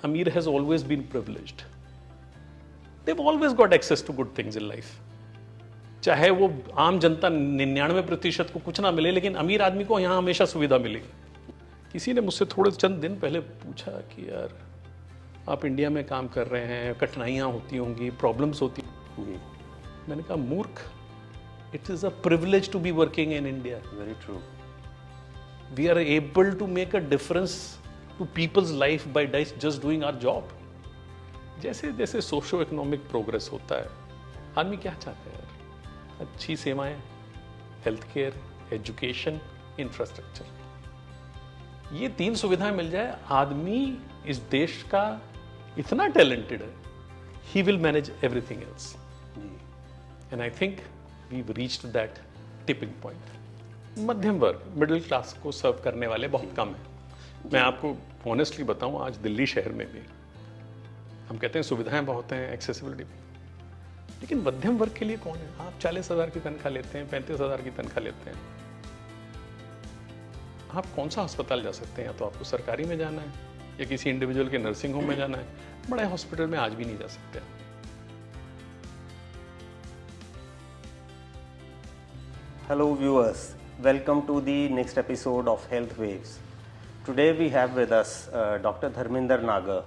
Amir has always been privileged. They've always got access to good things in life. चाहे वो आम जनता 99% को कुछ ना मिले, लेकिन अमीर आदमी को यहाँ हमेशा सुविधा मिलेगी। किसी ने मुझसे थोड़े चंद दिन पहले पूछा कि यार आप इंडिया में काम कर रहे हैं, कठिनाइयाँ होती होंगी, प्रॉब्लम्स होती होंगी। मैंने कहा मूर्ख, it is a privilege to be working in India. Very true. We are able to make a difference to people's life by just doing our job. जैसे जैसे सोशो इकोनॉमिक प्रोग्रेस होता है, आदमी क्या चाहता है यार? अच्छी सेवाएं, हेल्थ केयर, एजुकेशन, इंफ्रास्ट्रक्चर, ये 3 सुविधाएं मिल जाए, आदमी इस देश का इतना टैलेंटेड है, he will manage everything else. And I think we reached that tipping point. मध्यम वर्ग, मिडिल क्लास को सर्व करने वाले बहुत कम हैं। मैं आपको ऑनेस्टली बताऊं, आज दिल्ली शहर में भी हम कहते हैं सुविधाएं बहुत हैं, एक्सेसिबिलिटी, लेकिन मध्यम वर्ग के लिए कौन है? आप 40,000 की तनख्वाह लेते हैं, 35,000 की तनख्वाह लेते हैं, आप कौन सा अस्पताल जा सकते हैं? या तो आपको सरकारी में जाना है या किसी इंडिविजुअल के नर्सिंग होम में जाना है, बड़े हॉस्पिटल में आज भी नहीं जा सकते। Hello viewers, welcome to the next episode of Health Waves. Today we have with us Dr. Dharminder Nagar,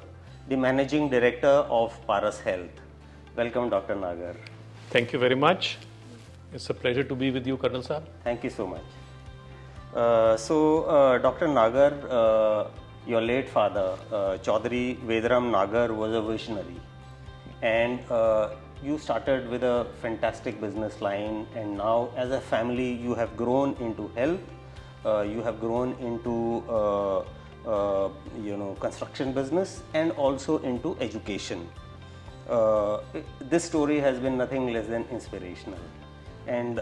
the Managing Director of Paras Health. Welcome Dr. Nagar. Thank you very much. It's a pleasure to be with you, Colonel Saab. Thank you so much. Dr. Nagar, your late father, Chaudhary Vedram Nagar, was a visionary, and you started with a fantastic business line, and now as a family you have grown into health, you have grown into construction business and also into education. This story has been nothing less than inspirational, and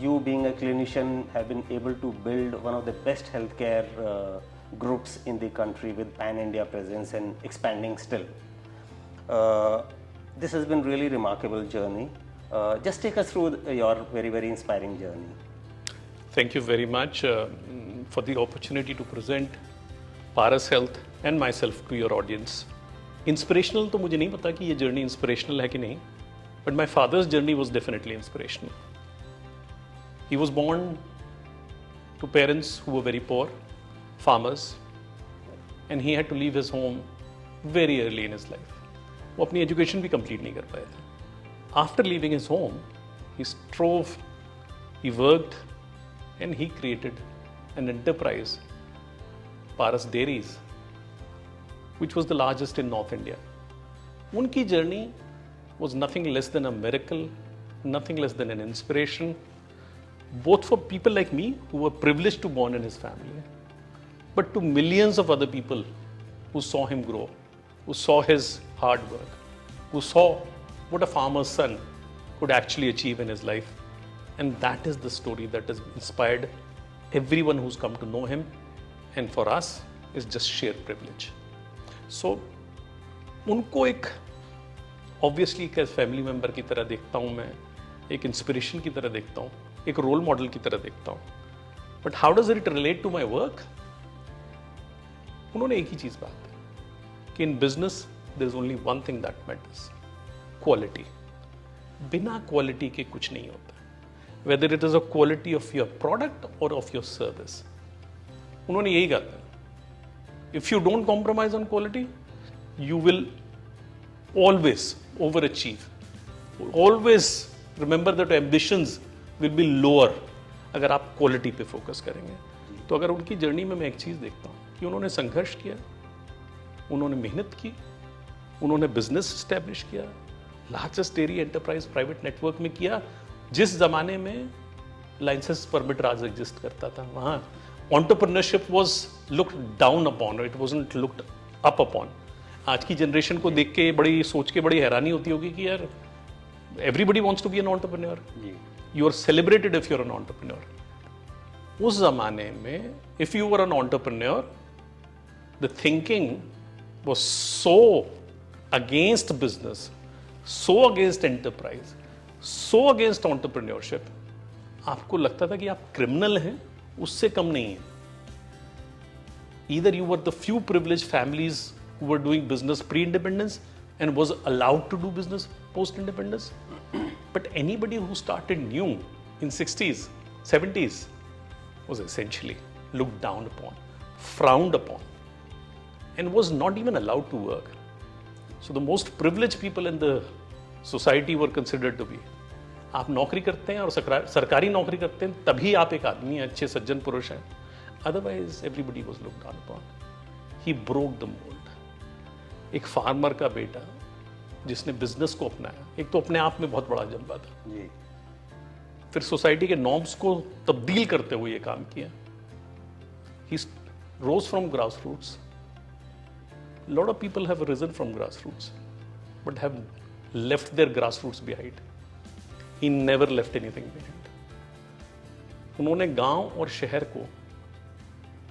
you being a clinician have been able to build one of the best healthcare groups in the country with pan-India presence and expanding still. This has been really remarkable journey. Just take us through your very, very inspiring journey. Thank you very much for the opportunity to present Paras Health and myself to your audience. Inspirational तो मुझे नहीं पता कि ये journey inspirational है कि नहीं, but my father's journey was definitely inspirational. He was born to parents who were very poor, farmers, and he had to leave his home very early in his life. वो अपनी education भी complete नहीं कर पाए थे. After living his home, he strove, he worked and he created an enterprise, Paras dairies, which was the largest in North India. उनकी journey was nothing less than a miracle, nothing less than an inspiration, both for people like me who were privileged to born in his family, but to millions of other people who saw him grow, who saw his hard work, who saw what a farmer's son could actually achieve in his life. And that is the story that has inspired everyone who's come to know him, and for us is just sheer privilege. So उनको एक obviously एक family member की तरह देखता हूँ मैं, एक inspiration की तरह देखता हूँ, एक रोल मॉडल की तरह देखता हूँ, but how does it relate to my work? उन्होंने एक ही चीज़ बात कि in business there is only one thing that matters, quality. बिना क्वालिटी के कुछ नहीं होता, whether it is a quality of your product और ऑफ योर सर्विस। उन्होंने यही कहा था, if you don't compromise on quality you will always overachieve, always remember that ambitions will be lower अगर आप क्वालिटी पे फोकस करेंगे। तो अगर उनकी जर्नी में मैं एक चीज़ देखता हूँ कि उन्होंने संघर्ष किया, उन्होंने मेहनत की, उन्होंने बिजनेस स्टैब्लिश किया, largest dairy enterprise private network में किया। जिस जमाने में लाइसेंस परमिट राज एग्जिस्ट करता था, वहाँ entrepreneurship was looked down upon, it wasn't looked up upon. आज की जनरेशन को देख के बड़ी सोच के बड़ी हैरानी होती होगी कि यार everybody wants to be an entrepreneur, you are celebrated if you are an entrepreneur. उस जमाने में if you were an entrepreneur, the thinking was so against business, so against enterprise, so against entrepreneurship, आपको लगता था कि आप criminal हैं, उससे कम नहीं है। Either you were the few privileged families who were doing business pre-independence and was allowed to do business post-independence. But anybody who started new in 60s, 70s was essentially looked down upon, frowned upon, and was not even allowed to work. So the most privileged people in the society were considered to be, आप नौकरी करते हैं और सरकारी नौकरी करते हैं तभी आप एक आदमी हैं, अच्छे सज्जन पुरुष हैं. Otherwise everybody was looked down upon. He broke the mold. एक फार्मर का बेटा जिसने बिजनेस को अपनाया, एक तो अपने आप में बहुत बड़ा जज्बा था जी. फिर सोसाइटी के नॉर्म्स को तब्दील करते हुए ये काम किया. He rose from grassroots. A lot of people have risen from grassroots, but have left their grassroots behind. He never left anything behind. उन्होंने गांव और शहर को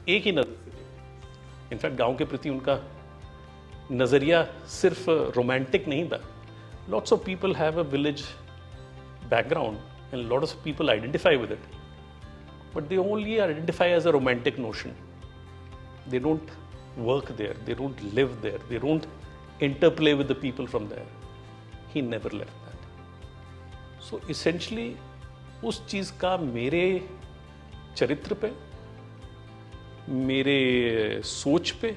एक ही नजर से देखा. इनफैक्ट गांव के प्रति उनका नजरिया सिर्फ रोमांटिक नहीं था. Lots of people have a village background and lots of people identify with it. But they only identify as a romantic notion. They don't work there, they don't live there, they don't interplay with the people from there. He never left that. So essentially, उस चीज का मेरे चरित्र पे, मेरे सोच पे,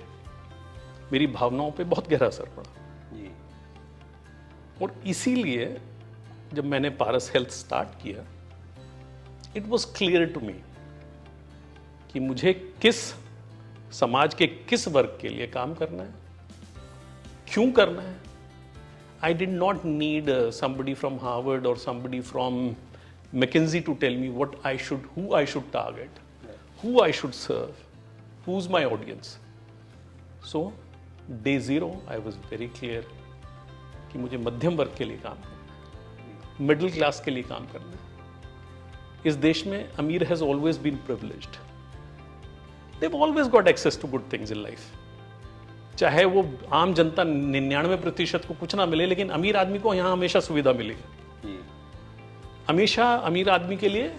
मेरी भावनाओं पे बहुत गहरा असर पड़ा. जी. और इसीलिए जब मैंने पारस हेल्थ स्टार्ट किया, it was clear to me कि मुझे किस समाज के किस वर्ग के लिए काम करना है, क्यों करना है. I did not need somebody from Harvard or somebody from McKinsey to tell me what I should, who I should target, who I should serve, who's my audience. So day zero I was very clear कि मुझे मध्यम वर्ग के लिए काम करना है, middle class के लिए काम करना है. इस देश में अमीर has always been privileged. They've always got access to good things in life. चाहे वो आम जनता 99% को कुछ ना मिले, लेकिन अमीर आदमी को यहाँ हमेशा सुविधा मिलेगी. हमेशा अमीर आदमी के लिए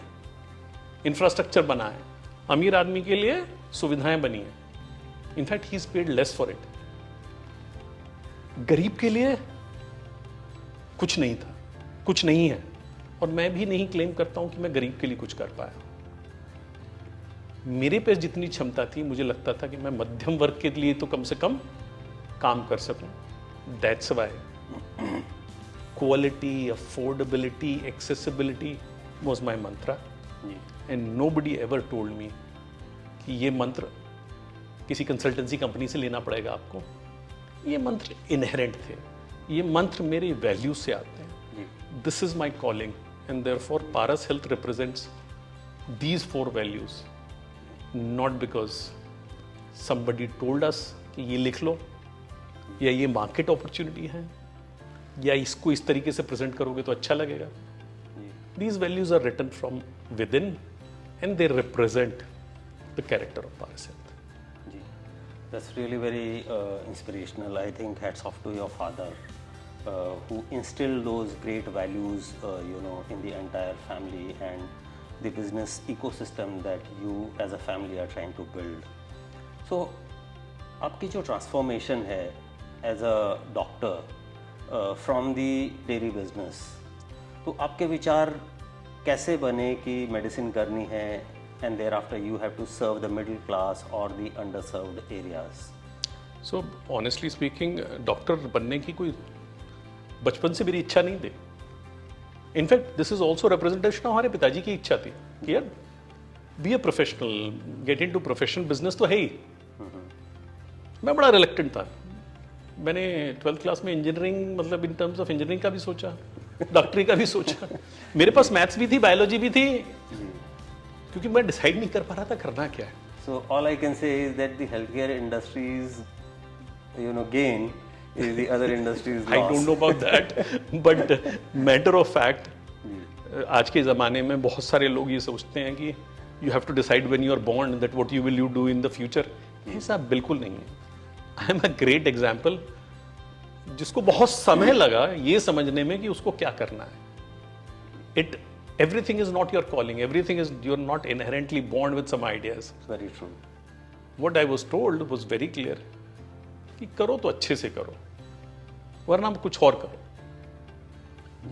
इंफ्रास्ट्रक्चर बना है, अमीर आदमी के लिए सुविधाएं बनी है. In fact he is paid less for it. गरीब के लिए कुछ नहीं था, कुछ नहीं है, और मैं भी नहीं क्लेम करता हूं कि मैं गरीब के लिए कुछ कर पाया. मेरे पे जितनी क्षमता थी, मुझे लगता था कि मैं मध्यम वर्ग के लिए तो कम से कम काम कर सकूं. That's why quality, affordability, accessibility was my Mantra. And nobody ever told me कि ये मंत्र किसी कंसल्टेंसी कंपनी से लेना पड़ेगा आपको. ये मंत्र इनहेरेंट थे, ये मंत्र मेरे वैल्यूज से आते हैं. This is my calling and therefore Paras health represents these 4 values, not because somebody told us कि ये लिख लो, या ये मार्केट अपॉर्चुनिटी है, या इसको इस तरीके से प्रेजेंट करोगे तो अच्छा लगेगा. These values are written from within and they represent the character of Paras Health. That's really very inspirational. I think hats off to your father who instilled those great values in the entire family and the business ecosystem that you as a family are trying to build. So आपकी जो transformation है as a doctor from the dairy business, तो आपके विचार कैसे बने कि medicine करनी है and thereafter you have to serve the middle class or the underserved areas? So honestly speaking, doctor बनने की कोई बचपन से मेरी इच्छा नहीं थी. In fact this is also representation. हमारे पिताजी की इच्छा थी कि यार be a professional, get into professional business तो है ही. मैं बड़ा रिलेक्टेंट था. मैंने 12th क्लास में इंजीनियरिंग, मतलब इन टर्म्स ऑफ इंजीनियरिंग का भी सोचा, डॉक्टरी का भी सोचा. मेरे पास मैथ्स भी थी, बायोलॉजी भी थी, क्योंकि मैं डिसाइड नहीं कर पा रहा था करना क्या है. So all I can say is that the healthcare industry's gain is the other industry's loss. I don't know about that, but matter of fact, आज के ज़माने में बहुत सारे लोग ये सोचते हैं कि you have to decide when you are born that what you will you do in the future. ऐसा बिल्कुल नहीं है. I am a great example जिसको बहुत समय लगा ये समझने में कि उसको क्या करना है. Everything is not your calling. Everything is, you're not inherently born with some ideas. Very true. What I was told was very clear. कि करो तो अच्छे से करो, वरना कुछ और करो.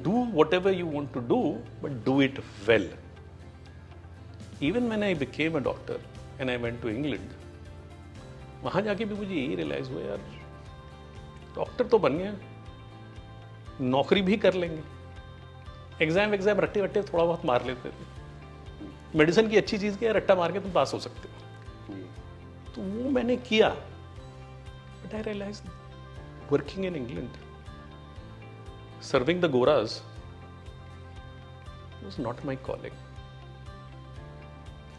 Do whatever you want to do, but do it well. Even when I became a doctor and I went to England, वहाँ जाके भी मुझे यही रियलाइज हुआ, यार डॉक्टर तो बन गए, नौकरी भी कर लेंगे, एग्जाम रट्टे वट्टे थोड़ा बहुत मार लेते थे. मेडिसिन की अच्छी चीज़ क्या है, रट्टा मार के तुम पास हो सकते हो. तो वो मैंने किया. But I realise working in England, serving the Goras was not my calling.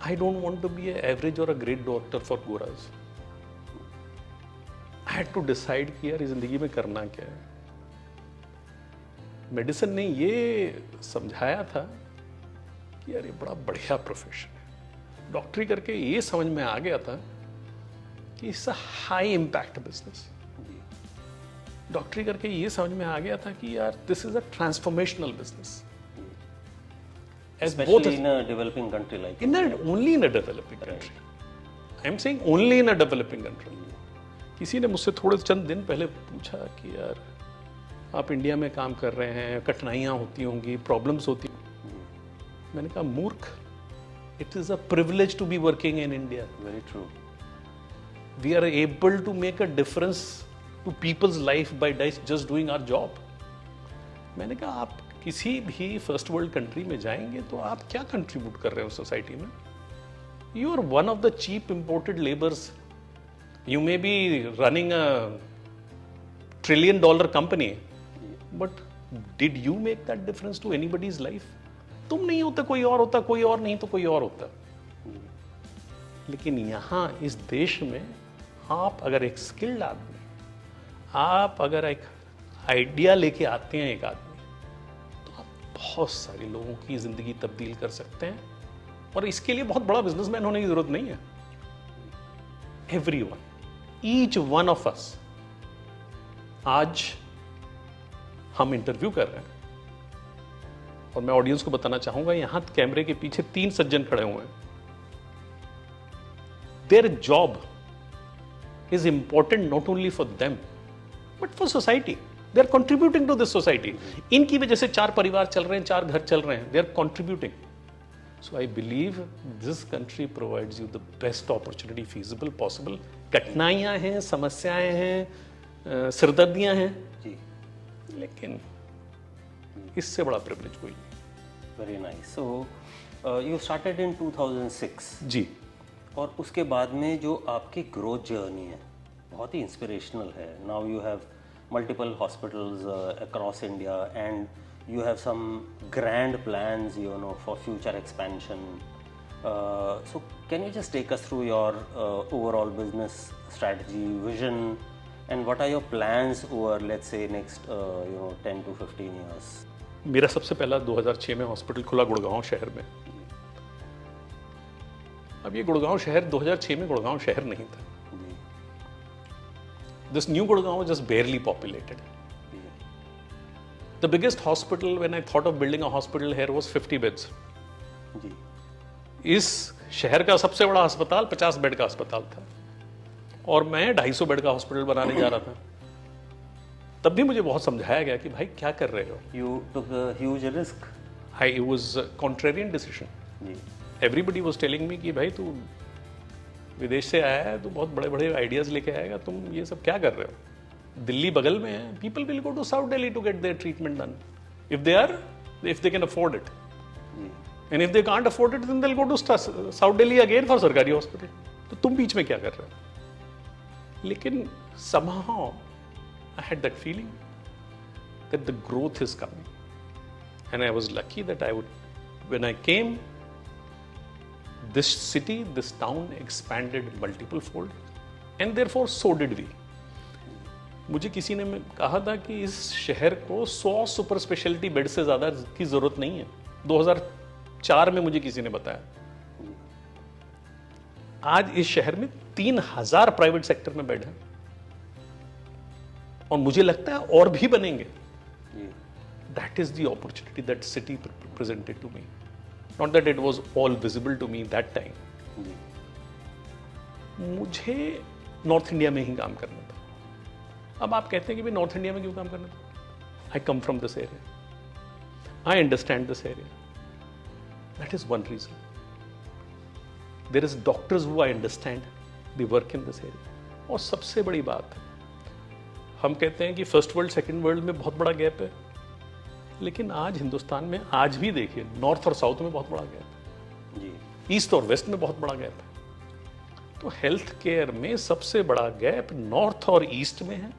I don't want to be an average or a great doctor for Goras. I had to decide कि यार जिंदगी में करना क्या है. मेडिसिन ने ये समझाया था कि यार ये बड़ा बढ़िया प्रोफेशन है. डॉक्टरी करके ये समझ में आ गया था कि it's a high impact business. डॉक्टरी करके ये समझ में आ गया था कि यार this is a transformational business. Especially in a developing country like only in a developing country. I am saying only in a developing country. किसी ने मुझसे थोड़े चंद दिन पहले पूछा कि यार आप इंडिया में काम कर रहे हैं, कठिनाइयाँ होती होंगी, प्रॉब्लम्स होती. मैंने कहा मूर्ख, it is a privilege to be working in India. Very true. We are able to make a difference to people's life by just doing our job. मैंने कहा आप किसी भी फर्स्ट वर्ल्ड कंट्री में जाएंगे तो आप क्या कंट्रीब्यूट कर रहे हो सोसाइटी में? You are one of the cheap imported labours. You may be running a $1 trillion company, but did you make that difference to anybody's life? तुम नहीं होता कोई और होता, कोई और नहीं तो कोई और होता. लेकिन यहाँ इस देश में आप अगर एक स्किल्ड आदमी, आप अगर एक आइडिया लेके आते हैं एक आदमी, तो आप बहुत सारे लोगों की जिंदगी तब्दील कर सकते हैं. और इसके लिए बहुत बड़ा बिजनेसमैन होने की जरूरत नहीं है. Everyone, each one of us. आज हम इंटरव्यू कर रहे हैं और मैं ऑडियंस को बताना चाहूंगा, यहां कैमरे के पीछे 3 सज्जन खड़े हुए हैं. Their job is important not only for them but for society. They are contributing to this society. इनकी वजह से 4 परिवार चल रहे हैं, 4 घर चल रहे हैं. They are contributing. So I believe this country provides you the best opportunity feasible possible. कठिनाइयाँ हैं, समस्याएं हैं, सिरदर्दियाँ हैं, जी. लेकिन इससे बड़ा प्रिविलेज कोई नहीं. Very nice. So you started in 2006. जी. और उसके बाद में जो आपकी ग्रोथ जर्नी है बहुत ही इंस्पिरेशनल है. Now you have multiple hospitals across India and you have some grand plans for future expansion. So can you just take us through your overall business strategy, vision, and what are your plans over let's say next 10 to 15 years? मेरा सबसे पहला 2006 में hospital खुला गुड़गांव शहर में. अब ये गुड़गांव शहर 2006 में गुड़गांव शहर नहीं था. This new Gurgaon just बेयरली populated. The biggest hospital when I thought of building a hospital here was 50 beds. इस शहर का सबसे बड़ा अस्पताल 50 बेड का अस्पताल था और मैं 250 बेड का हॉस्पिटल बनाने जा रहा था. तब भी मुझे बहुत समझाया गया कि भाई क्या कर रहे हो. You took a huge risk. it was a contrarian decision. Everybody was telling me कि भाई तू विदेश से आया है, तू बहुत बड़े बड़े आइडियाज लेके आएगा, तुम ये सब क्या कर रहे हो? दिल्ली बगल में है, people will go to south Delhi to get their treatment done if they can afford it. And if they can't afford it, then they'll go to South Delhi again for सरकारी हॉस्पिटल. तो तुम बीच में क्या कर रहे हो? लेकिन somehow I had that feeling that the growth is coming, and I was lucky that when I came, this city, this town expanded multiple fold, and therefore so did we. मुझे किसी ने कहा था कि इस शहर को 100 सुपर स्पेशलिटी बेड से ज़्यादा की ज़रूरत नहीं है. 2004 में मुझे किसी ने बताया. आज इस शहर में 3000 प्राइवेट सेक्टर में बेड हैं और मुझे लगता है और भी बनेंगे. That is the opportunity that city presented to me. Not that it was all visible to me that time. मुझे नॉर्थ इंडिया में ही काम करना था. अब आप कहते हैं कि भाई नॉर्थ इंडिया में क्यों काम करना था? I come from this area, I understand this area, that is one reason. There is doctors who I understand the work in this area. और सबसे बड़ी बात है, हम कहते हैं कि फर्स्ट वर्ल्ड सेकंड वर्ल्ड में बहुत बड़ा गैप है, लेकिन आज हिंदुस्तान में आज भी देखिए नॉर्थ और साउथ में बहुत बड़ा गैप है जी. ईस्ट और वेस्ट में बहुत बड़ा गैप है. तो हेल्थ केयर में सबसे बड़ा गैप नॉर्थ और ईस्ट में है.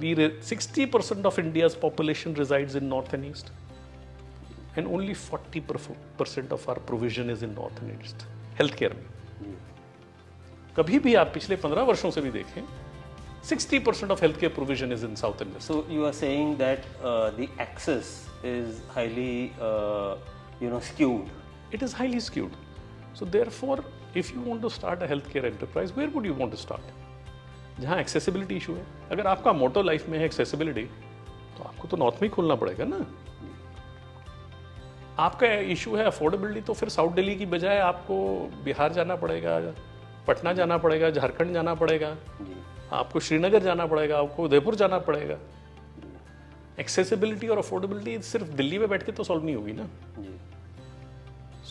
60% of India's population resides in north and east, and only 40% of our provision is in north and east health care में. कभी भी आप पिछले 15 वर्षों से भी देखें, 60% of healthcare provision is in South and West. So you are saying that the access is highly, skewed. It is highly skewed. So therefore, if you want to start a healthcare enterprise, where would you want to start? जहाँ accessibility issue है. अगर आपका मोटो life में है accessibility, तो आपको तो north में ही खोलना पड़ेगा ना. आपका इशू है अफोर्डेबिलिटी, तो फिर साउथ दिल्ली की बजाय आपको बिहार जाना पड़ेगा, पटना जाना पड़ेगा, झारखंड जाना पड़ेगा, आपको श्रीनगर जाना पड़ेगा, आपको उदयपुर जाना पड़ेगा. एक्सेसिबिलिटी और अफोर्डेबिलिटी सिर्फ दिल्ली में बैठ के तो सॉल्व नहीं होगी ना.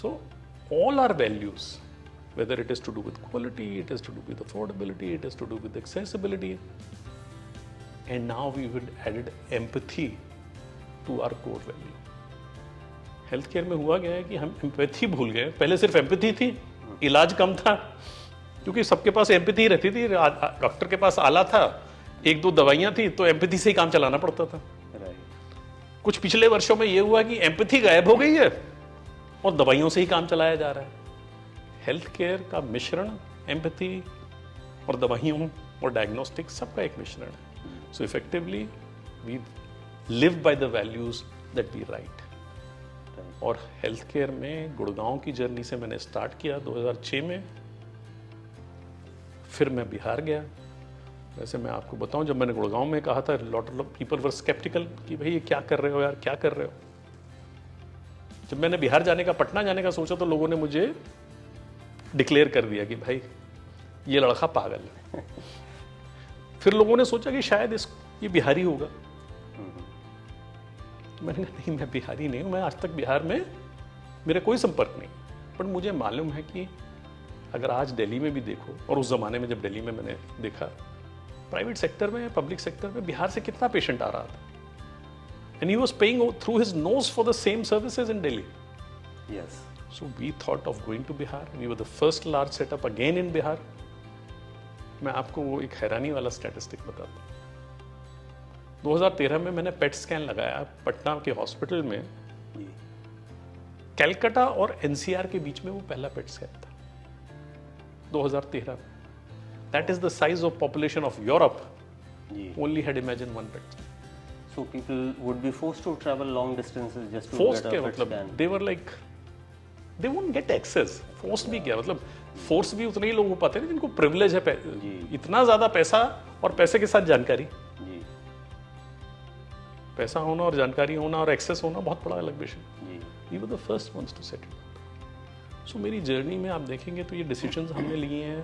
So all our values, whether it is to do with quality, it is to do with affordability, it is to do with accessibility, and now we would added empathy to our core value. Health care में हुआ गया है कि हम empathy भूल गए. पहले सिर्फ एम्पैथी थी, इलाज कम था, क्योंकि सबके पास एम्पैथी रहती थी. डॉक्टर के पास आला था, एक दो दवाइयां थी, तो एम्पैथी से ही काम चलाना पड़ता था. कुछ पिछले वर्षों में यह हुआ कि एम्पैथी गायब हो गई है और दवाइयों से ही काम चलाया जा रहा है. हेल्थ केयर का मिश्रण एम्पैथी और दवाइयों और डायग्नोस्टिक सबका एक मिश्रण है. So effectively we live by the values that we write. और हेल्थ केयर में गुड़गांव की जर्नी से मैंने स्टार्ट किया 2006 में. फिर मैं बिहार गया. वैसे मैं आपको बताऊं, जब मैंने गुड़गांव में कहा था, lot of people were sceptical कि भाई ये क्या कर रहे हो यार, क्या कर रहे हो. जब मैंने बिहार जाने का, पटना जाने का सोचा, तो लोगों ने मुझे डिक्लेयर कर दिया कि भाई ये लड़का पागल है. फिर लोगों ने सोचा कि शायद ये बिहारी होगा. मैंने कहा नहीं, मैं बिहारी नहीं हूं, मैं आज तक बिहार में मेरा कोई संपर्क नहीं. पर मुझे मालूम है कि अगर आज दिल्ली में भी देखो, और उस जमाने में जब दिल्ली में मैंने देखा, प्राइवेट सेक्टर में, पब्लिक सेक्टर में बिहार से कितना पेशेंट आ रहा था, and he was paying through his nose for the same services in Delhi. Yes. So we thought of going to Bihar. We were the first large setup again in Bihar. मैं आपको वो एक हैरानी वाला स्टैटिस्टिक बताता हूँ. 2013 में मैंने पेट स्कैन लगाया पटना के हॉस्पिटल में. कलकत्ता और एनसीआर के बीच में वो पहला पेट स्कैन था 2013 में. That is the size of population of Europe. Only had imagine one pet. So people would be forced to travel long distances just to Forced get क्या a PET मतलब, scan. they were like, they won't get access. Forced भी क्या मतलब, force भी उतने ही लोग हो पाते हैं जिनको प्रिविलेज है. इतना ज्यादा पैसा और पैसे के साथ जानकारी. जी. पैसा होना और जानकारी होना और एक्सेस होना बहुत बड़ा अलग विषय. जी. We were the first ones to set it up. So मेरी जर्नी में आप देखेंगे तो ये डिसीजंस हमने लिए हैं,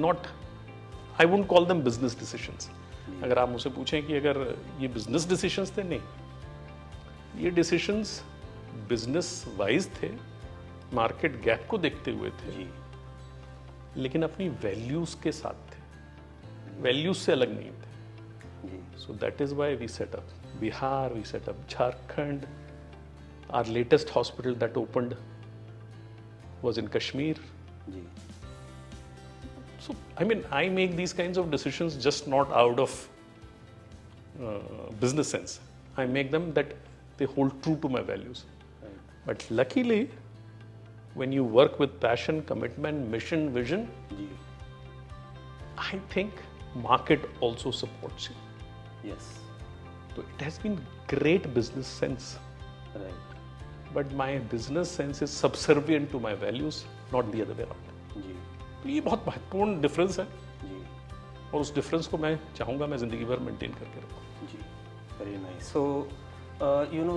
not, I wouldn't call them business decisions. अगर आप मुझसे पूछें कि अगर ये बिजनेस डिसीजंस थे, नहीं, ये डिसीजंस बिजनेस वाइज थे, मार्केट गैप को देखते हुए थे. जी. लेकिन अपनी वैल्यूज के साथ थे, वैल्यूज से अलग नहीं थे. जी. So that is why we set up Bihar, we set up Jharkhand. Our latest hospital that opened was in Kashmir. Ji. So, I mean, I make these kinds of decisions just not out of business sense. I make them that they hold true to my values. Right. But luckily, when you work with passion, commitment, mission, vision, ji. I think market also supports you. Yes. So it has been great business sense. Right. But my business sense is subservient to my values, not the other way around. जी. तो ये बहुत महत्वपूर्ण difference है, जी. और उस difference को मैं चाहूँगा मैं ज़िंदगी भर मेंटेन करके रखूँ. जी. Very nice. So,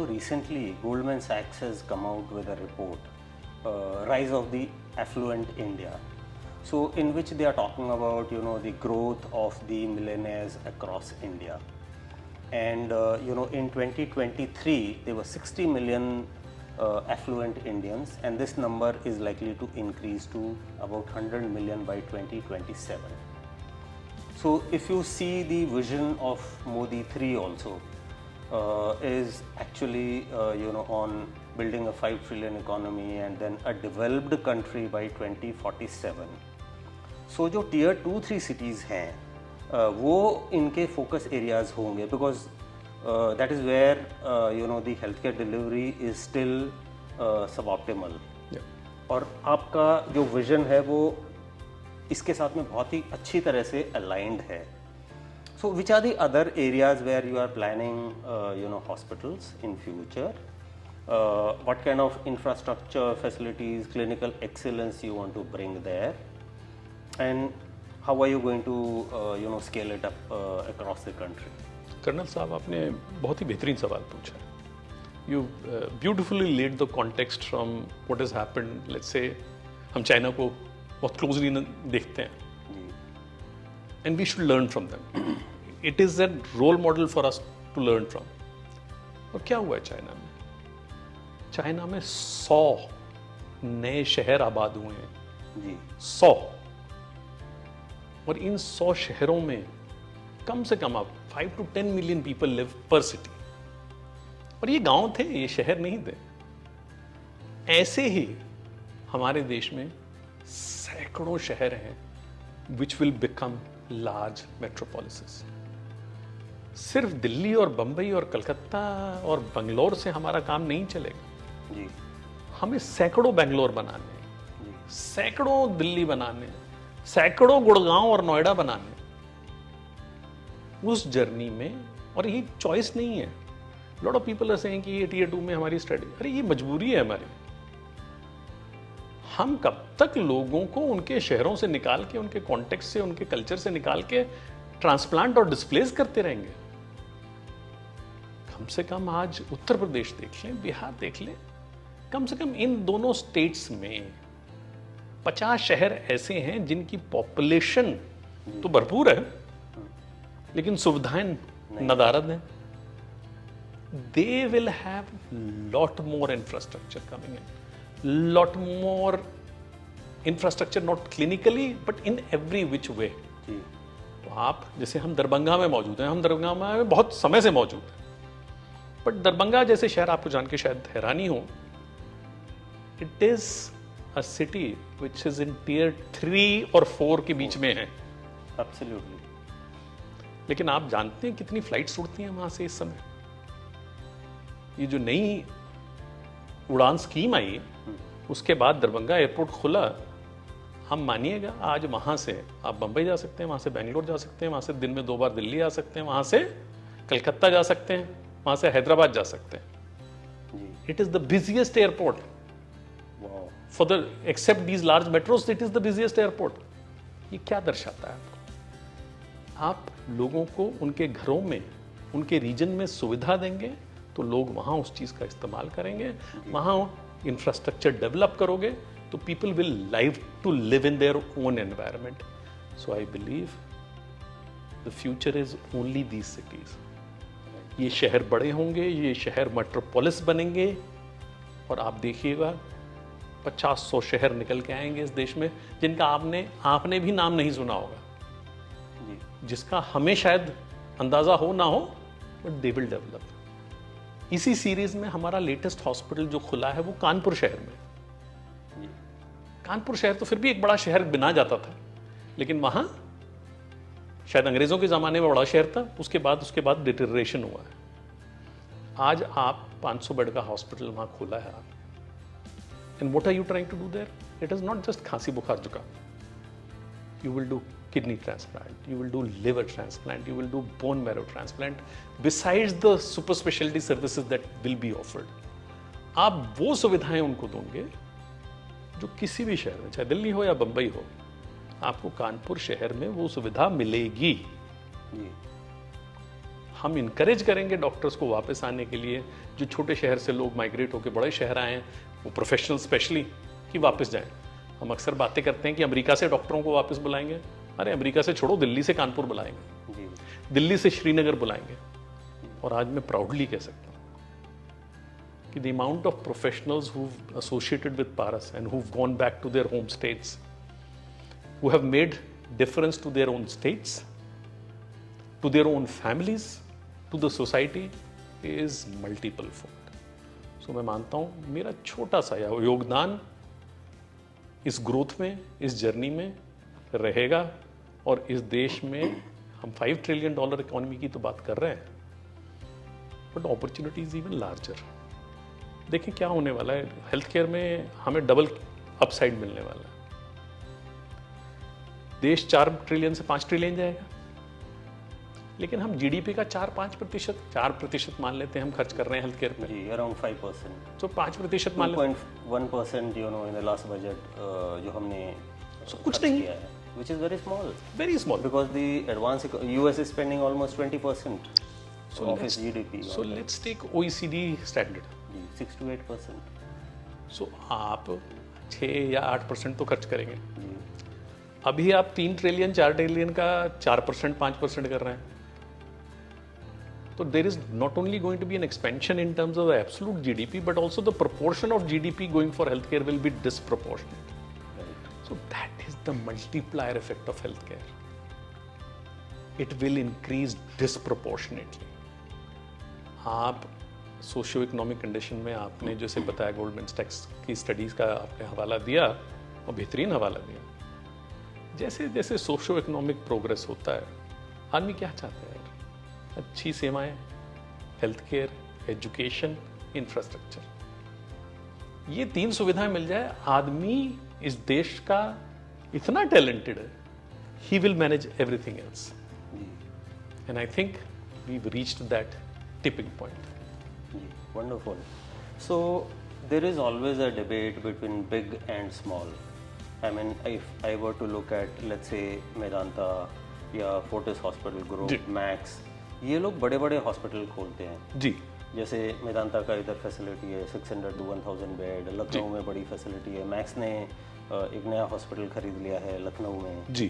recently Goldman Sachs has come out with a report, Rise of the Affluent India. So in which they are talking about, you know, the growth of the millionaires across India. And you know, in 2023 there were 60 million affluent Indians, and this number is likely to increase to about 100 million by 2027. So if you see the vision of Modi 3 also is actually you know, on building a 5 trillion economy and then a developed country by 2047. So जो tier 2-3 cities हैं वो इनके focus areas होंगे, because that is where you know, the healthcare delivery is still suboptimal. और आपका जो vision है वो इसके साथ में बहुत ही अच्छी तरह से aligned है. So which are the other areas where you are planning you know, hospitals in future? What kind of infrastructure, facilities, clinical excellence you want to bring there? And how are you going to you know, scale it up across the country? Colonel साहब, आपने बहुत ही बेहतरीन सवाल पूछा है. You beautifully laid the context from what has happened. Let's say हम China को बहुत क्लोजली देखते हैं, and we should learn from them. It is a role model for us to learn from. और क्या हुआ है चाइना में? चाइना में 100 नए शहर आबाद हुए हैं जी. 100. और इन 100 शहरों में कम से कम अब 5 to 10 मिलियन पीपल लिव पर सिटी. और ये गांव थे, ये शहर नहीं थे. ऐसे ही हमारे देश में सैकड़ों शहर हैं विच विल बिकम लार्ज मेट्रोपोलिसेस. सिर्फ दिल्ली और बंबई और कलकत्ता और बंगलोर से हमारा काम नहीं चलेगा जी. हमें सैकड़ों बेंगलोर बनाने हैं, सैकड़ों दिल्ली बनाने हैं, सैकड़ों गुड़गांव और नोएडा बनाने. उस जर्नी में, और ये चॉइस नहीं है. Lot of people are saying कि ये टियर 2 में हमारी स्टडी. अरे ये मजबूरी है हमारी. हम कब तक लोगों को उनके शहरों से निकाल के, उनके कॉन्टेक्स्ट से, उनके कल्चर से निकाल के ट्रांसप्लांट और डिस्प्लेस करते रहेंगे? कम से कम आज उत्तर प्रदेश देख लें, बिहार देख लें. कम से कम इन दोनों स्टेट्स में 50 शहर ऐसे हैं जिनकी पॉपुलेशन तो भरपूर है लेकिन सुविधाएं नदारद हैं. They will have lot more infrastructure coming in, lot more infrastructure, not clinically but in every which way. तो आप, जैसे हम दरभंगा में मौजूद हैं, हम दरभंगा में बहुत समय से मौजूद हैं, बट दरभंगा जैसे शहर आपको जान के शायद हैरानी हो, it is a city which is in tier 3 और 4 के बीच में है. Absolutely. लेकिन आप जानते हैं कितनी फ्लाइट्स उड़ती हैं वहां से इस समय? ये जो नई उड़ान स्कीम आई, उसके बाद दरभंगा एयरपोर्ट खुला. हम मानिएगा आज वहां से आप बंबई जा सकते हैं, वहां से बेंगलोर जा सकते हैं, वहां से दिन में 2 बार दिल्ली आ सकते हैं, वहां से कलकत्ता जा सकते हैं, वहां से हैदराबाद जा सकते हैं. It is the busiest airport for the, except these large metros, it is the busiest airport. ये क्या दर्शाता है? आप लोगों को उनके घरों में, उनके रीजन में सुविधा देंगे तो लोग वहाँ उस चीज़ का इस्तेमाल करेंगे. वहाँ इंफ्रास्ट्रक्चर डेवलप करोगे तो people will live to live in their own environment. So I believe the future is only these cities. ये शहर बड़े होंगे, ये शहर मेट्रोपोलिस बनेंगे, और आप देखिएगा 50-100 शहर निकल के आएंगे इस देश में जिनका आपने भी नाम नहीं सुना होगा, जिसका हमें शायद अंदाजा हो ना हो, बट दे विल डेवलप. इसी सीरीज में हमारा लेटेस्ट हॉस्पिटल जो खुला है वो कानपुर शहर में. कानपुर शहर तो फिर भी एक बड़ा शहर बिना जाता था, लेकिन वहां शायद अंग्रेजों के जमाने में बड़ा शहर था, उसके बाद डिटेरियोरेशन हुआ है. आज आप 500 बेड का हॉस्पिटल वहां खोला है आप. And what are you trying to do there? It is not just खांसी बुखार जुकाम. You will do kidney transplant, you will do liver transplant, you will do bone marrow transplant, besides the super specialty services that will be offered. आप वो सुविधाएं उनको दोगे जो किसी भी शहर में, चाहे दिल्ली हो या बंबई हो, आपको कानपुर शहर में वो सुविधा मिलेगी. हम इनकरेज करेंगे डॉक्टर्स को वापस आने के लिए. जो छोटे शहर से लोग माइग्रेट होकर बड़े शहर आए हैं, वो प्रोफेशनल स्पेशली, कि वापस जाएं. हम अक्सर बातें करते हैं कि अमेरिका से डॉक्टरों को वापस बुलाएंगे। अरे अमेरिका से छोड़ो, दिल्ली से कानपुर बुलाएंगे, जी दिल्ली से श्रीनगर बुलाएंगे। और आज मैं प्राउडली कह सकता हूं कि the amount of professionals who associated with Paras and who gone back to their home states, who have made difference to their own states, to their own families, to the society is multiple fold. So मैं मानता हूं मेरा छोटा सा योगदान इस growth में, इस जर्नी में रहेगा। और इस देश में हम $5 ट्रिलियन इकोनॉमी की तो बात कर रहे हैं, but opportunity is even larger. देखिए क्या होने वाला है, हेल्थ केयर में हमें डबल अपसाइड मिलने वाला है। देश 4 ट्रिलियन से 5 ट्रिलियन जाएगा, लेकिन हम जीडीपी का 4% मान लेते हैं हम खर्च कर रहे हैं हेल्थ केयर पे, जी अराउंड 5%, तो 5% मान लेते हैं। 2.1% इन द लास्ट बजट जो हमने कुछ खर्च नहीं। किया है, which is very small very small. because the US is spending almost 20% of its GDP. So let's take OECD standard. जी 6 to 8%. सो आप 6 या 8% तो खर्च करेंगे। जी अभी आप 3 ट्रिलियन 4 ट्रिलियन का 4% 5% कर रहे हैं। तो there is not only going to be an expansion in terms of absolute GDP, but also the proportion of GDP going for health care will be disproportionate. So that is the multiplier effect of healthcare. It will increase disproportionately. आप socio economic condition में आपने जैसे बताया Goldman सैक्स की studies का आपने हवाला दिया और बेहतरीन हवाला दिया। जैसे जैसे सोशियो इकोनॉमिक प्रोग्रेस होता है, आदमी क्या चाहता है यार? अच्छी सेवाएं, हेल्थ केयर, एजुकेशन, इंफ्रास्ट्रक्चर, ये 3 सुविधाएं मिल जाए, आदमी इस देश का इतना टैलेंटेड है, he will manage everything else. And I think we've reached that tipping point. Wonderful. So there is always a debate between big and small. I mean, if I were to look at, let's say, Medanta या Fortis Hospital Group, जी। Max, ये लोग बड़े बड़े hospital खोलते हैं। जी जैसे मेदांता का इधर फैसिलिटी है 600 to 1000 बेड, लखनऊ में बड़ी फैसिलिटी है। मैक्स ने एक नया हॉस्पिटल खरीद लिया है लखनऊ में, जी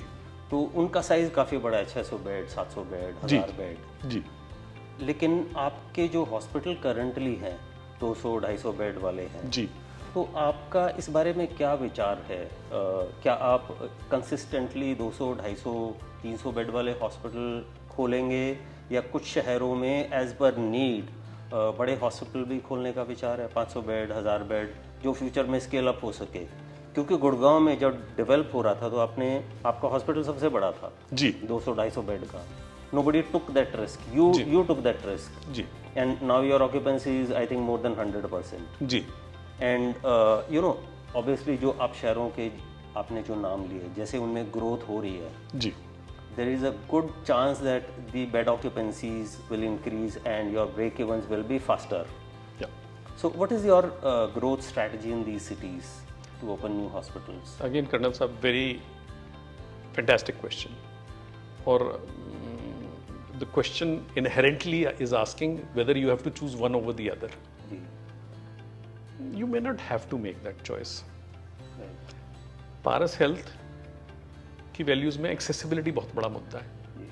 तो उनका साइज काफ़ी बड़ा है, 600 बेड, 700 बेड, 1000 बेड। जी। लेकिन आपके जो हॉस्पिटल करंटली हैं 200-250 बेड वाले हैं, जी तो आपका इस बारे में क्या विचार है? क्या आप कंसिस्टेंटली 200-250-300 बेड वाले हॉस्पिटल खोलेंगे, या कुछ शहरों में एज पर नीड बड़े हॉस्पिटल भी खोलने का विचार है, 500 बेड, 1000 बेड, जो फ्यूचर में स्केल अप हो सके? क्योंकि गुड़गांव में जब डेवलप हो रहा था तो आपका हॉस्पिटल सबसे बड़ा था जी 200-250 बेड का। Nobody took that risk. You took that risk. जी And now your occupancy is, I think, more than 100%. जी And obviously जो आप शहरों के आपने जो नाम लिए, जैसे उनमें ग्रोथ हो रही है, जी। there is a good chance that the bed occupancies will increase and your break-evens will be faster. Yeah. So what is your growth strategy in these cities to open new hospitals? Again, Colonel Saab, very fantastic question. Or the question inherently is asking whether you have to choose one over the other. जी, You may not have to make that choice. right. Paras health की values में accessibility बहुत बड़ा मुद्दा है। जी,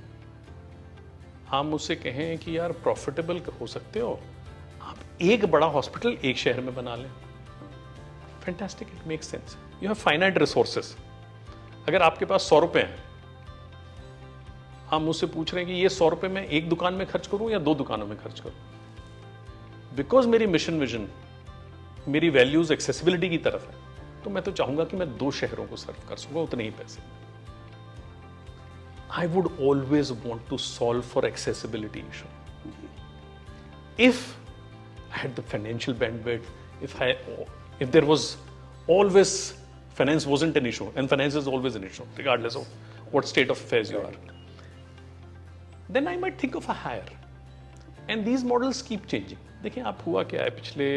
आप मुझसे कहें कि यार प्रॉफिटेबल हो सकते हो, आप एक बड़ा हॉस्पिटल एक शहर में बना लें, fantastic, it makes sense. You have finite resources. अगर आपके पास 100 रुपए हैं, आप मुझसे पूछ रहे हैं कि ये 100 रुपए मैं एक दुकान में खर्च करूं या 2 दुकानों में खर्च करूं, बिकॉज मेरी मिशन विजन, मेरी वैल्यूज एक्सेसिबिलिटी की तरफ है, तो मैं तो चाहूंगा कि मैं 2 शहरों को सर्व कर सकूंगा उतने ही पैसे। I would always want to solve for accessibility issue. If I had the financial bandwidth, if there was always, finance wasn't an issue, and finance is always an issue, regardless of what state of affairs you are, then I might think of a higher. And these models keep changing. देखिए आप हुआ क्या है पिछले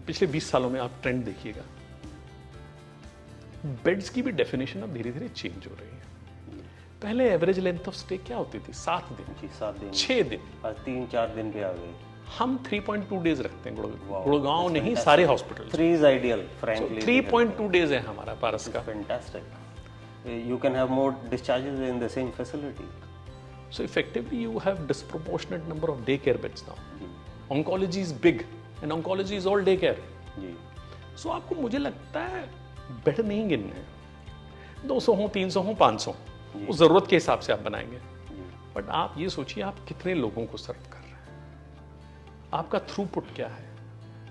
20 सालों में आप trend देखिएगा, बेड्स की भी डेफिनेशन अब धीरे धीरे चेंज हो रही है। पहले एवरेज लेंथ ऑफ स्टे क्या होती थी? 7 दिन, जी 7 दिन, 6 दिन, आज 3-4 दिन पे आ गए। हम 3.2 डेज रखते हैं Wow, गुड़गांव नहीं, सारे hospital. 3 is ideal, frankly. 3.2 days है हमारा पारस का। Fantastic. You can have more discharges in the same facility. So effectively you have disproportionate number of daycare beds now. Oncology is big and oncology is all daycare. Ji So आपको, मुझे लगता है, bed नहीं गिनने, 200 हो, 300 हो, 500, उस ज़रूरत के हिसाब से आप बनाएंगे। बट आप ये सोचिए आप कितने लोगों को सर्व कर रहे हैं, आपका थ्रूपुट क्या है,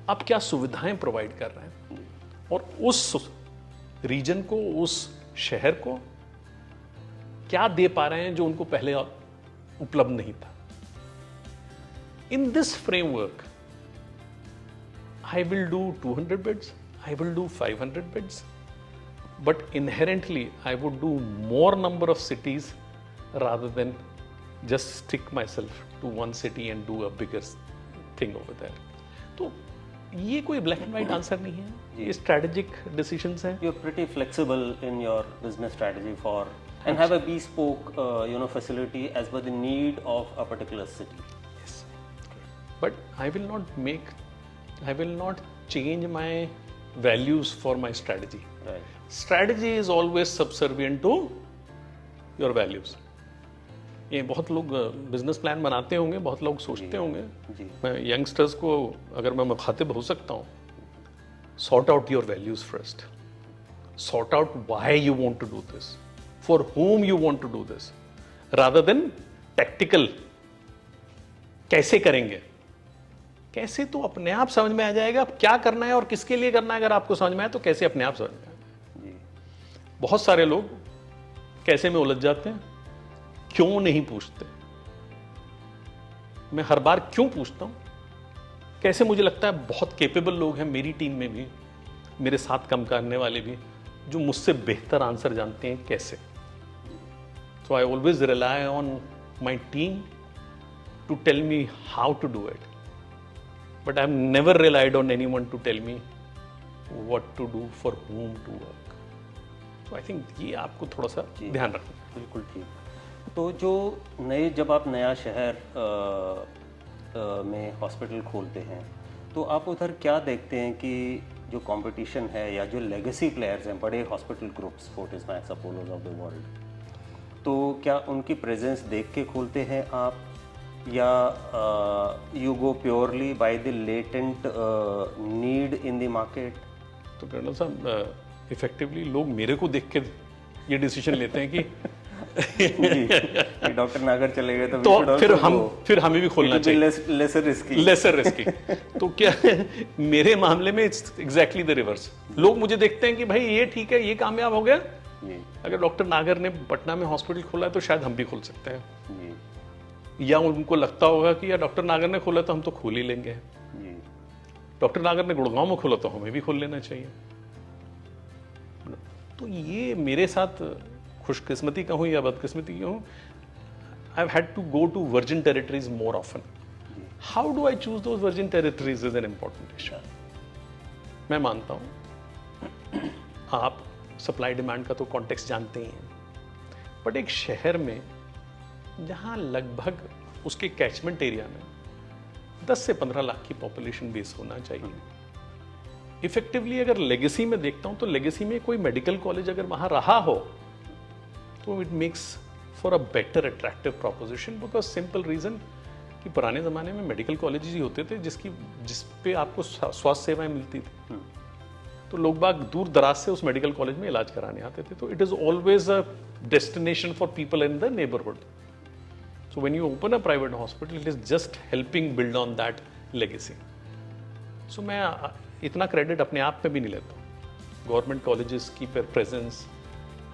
आप क्या सुविधाएं प्रोवाइड कर रहे हैं, और उस रीजन को, उस शहर को क्या दे पा रहे हैं जो उनको पहले उपलब्ध नहीं था। In this framework I will do 200 beds, I will do 500 beds, but inherently I would do more number of cities rather than just stick myself to one city and do a bigger thing over there. तो ये कोई black and white answer नहीं है, ये strategic decisions हैं। You're pretty flexible in your business strategy for and have a bespoke facility as per the need of a particular city. Yes, but I will not change my values for my strategy. Right. Strategy is always subservient to your values. ये बहुत लोग business plan बनाते होंगे, बहुत लोग सोचते होंगे। मैं यंगस्टर्स को अगर मैं मुखातिब हो सकता हूँ, sort out your values first. Sort out why you want to do this, for whom you want to do this, rather than tactical कैसे करेंगे। कैसे तो अपने आप समझ में आ जाएगा, अब क्या करना है और किसके लिए करना है। अगर आपको समझ में आए तो कैसे अपने आप समझ में आए। बहुत सारे लोग कैसे में उलझ जाते हैं, क्यों नहीं पूछते। मैं हर बार क्यों पूछता हूं, कैसे। मुझे लगता है बहुत केपेबल लोग हैं मेरी टीम में भी, मेरे साथ काम करने वाले भी, जो मुझसे बेहतर आंसर जानते हैं कैसे। So I always rely on my team to tell me how to do it, but I've never relied on anyone to tell me what to do, for whom to work. So I think ये आपको थोड़ा सा ध्यान रखना। बिल्कुल ठीक। तो जो जब आप नया शहर में हॉस्पिटल खोलते हैं, तो आप उधर क्या देखते हैं कि जो कंपटीशन है या जो लेगेसी प्लेयर्स हैं, बड़े hospital groups, Fortis, Max, Apollos of the world, तो क्या उनकी प्रेजेंस देख के खोलते हैं आप, या you go purely by the latent need in the market? तो कर्नल साहब, इफेक्टिवली लोग मेरे को देख के ये डिसीजन लेते हैं कि डॉक्टर नागर चले गए तो फिर हमें भी खोलना चाहिए, लेसर रिस्की। तो क्या मेरे मामले में इट्स एग्जैक्टली द रिवर्स। लोग मुझे देखते हैं कि भाई ये ठीक है, ये कामयाब हो गया, अगर डॉक्टर नागर ने पटना में हॉस्पिटल खोला है तो शायद हम भी खोल सकते हैं। या उनको लगता होगा कि यार डॉक्टर नागर ने खोला तो हम तो खोल ही लेंगे, डॉक्टर नागर ने गुड़गांव में खोला तो हमें भी खोल लेना चाहिए। तो ये मेरे साथ खुशकिस्मती कहूँ या बदकिस्मती कहूँ, I have had to go to virgin territories more often. How do I choose those virgin territories is an important issue. मैं मानता हूँ आप सप्लाई डिमांड का तो कॉन्टेक्स्ट जानते ही हैं, बट एक शहर में जहाँ लगभग उसके कैचमेंट एरिया में 10 से 15 लाख की पॉपुलेशन बेस होना चाहिए। इफेक्टिवली अगर लेगेसी में देखता हूँ तो लेगेसी में कोई मेडिकल कॉलेज अगर वहाँ रहा हो तो it makes for a better attractive proposition, because simple reason कि पुराने ज़माने में मेडिकल कॉलेजेस ही होते थे जिस पे आपको स्वास्थ्य सेवाएं मिलती थी। तो लोग बाग दूर दराज से उस मेडिकल कॉलेज में इलाज कराने आते थे। तो it is always a destination for people in the neighbourhood. So when you open a private hospital, it is just helping build on that legacy. So मैं इतना क्रेडिट अपने आप पे भी नहीं लेता हूँ। गवर्नमेंट कॉलेजेस की प्रेजेंस,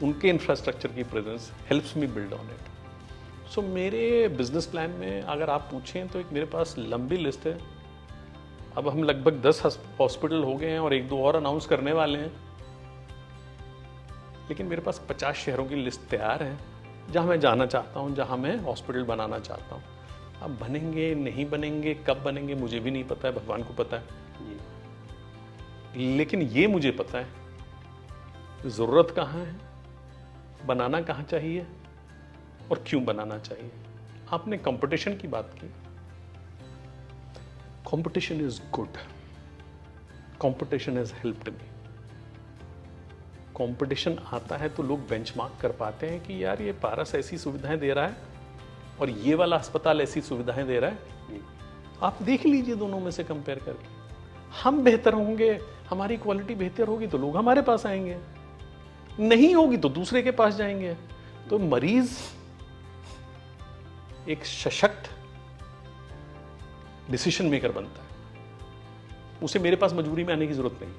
उनके इंफ्रास्ट्रक्चर की presence helps me build on it. So मेरे बिजनेस प्लान में अगर आप पूछें तो एक मेरे पास लंबी लिस्ट है। अब हम लगभग 10 हॉस्पिटल हो गए हैं और 1-2 और अनाउंस करने वाले हैं, लेकिन मेरे पास 50 शहरों की लिस्ट तैयार है जहाँ मैं जाना चाहता हूँ, जहाँ मैं हॉस्पिटल बनाना चाहता हूँ। अब बनेंगे नहीं बनेंगे, कब बनेंगे मुझे भी नहीं पता है, भगवान को पता है। लेकिन ये मुझे पता है ज़रूरत कहाँ है, बनाना कहाँ चाहिए और क्यों बनाना चाहिए। आपने कंपटीशन की बात की, Competition is good. Competition has helped me. Competition आता है तो लोग बेंचमार्क कर पाते हैं कि यार ये पारस ऐसी सुविधाएं दे रहा है और ये वाला अस्पताल ऐसी सुविधाएं दे रहा है, आप देख लीजिए दोनों में से कंपेयर करके। हम बेहतर होंगे, हमारी क्वालिटी बेहतर होगी तो लोग हमारे पास आएंगे, नहीं होगी तो दूसरे के पास जाएंगे। तो मरीज एक सशक्त डिसीजन मेकर बनता है, उसे मेरे पास मजबूरी में आने की जरूरत नहीं।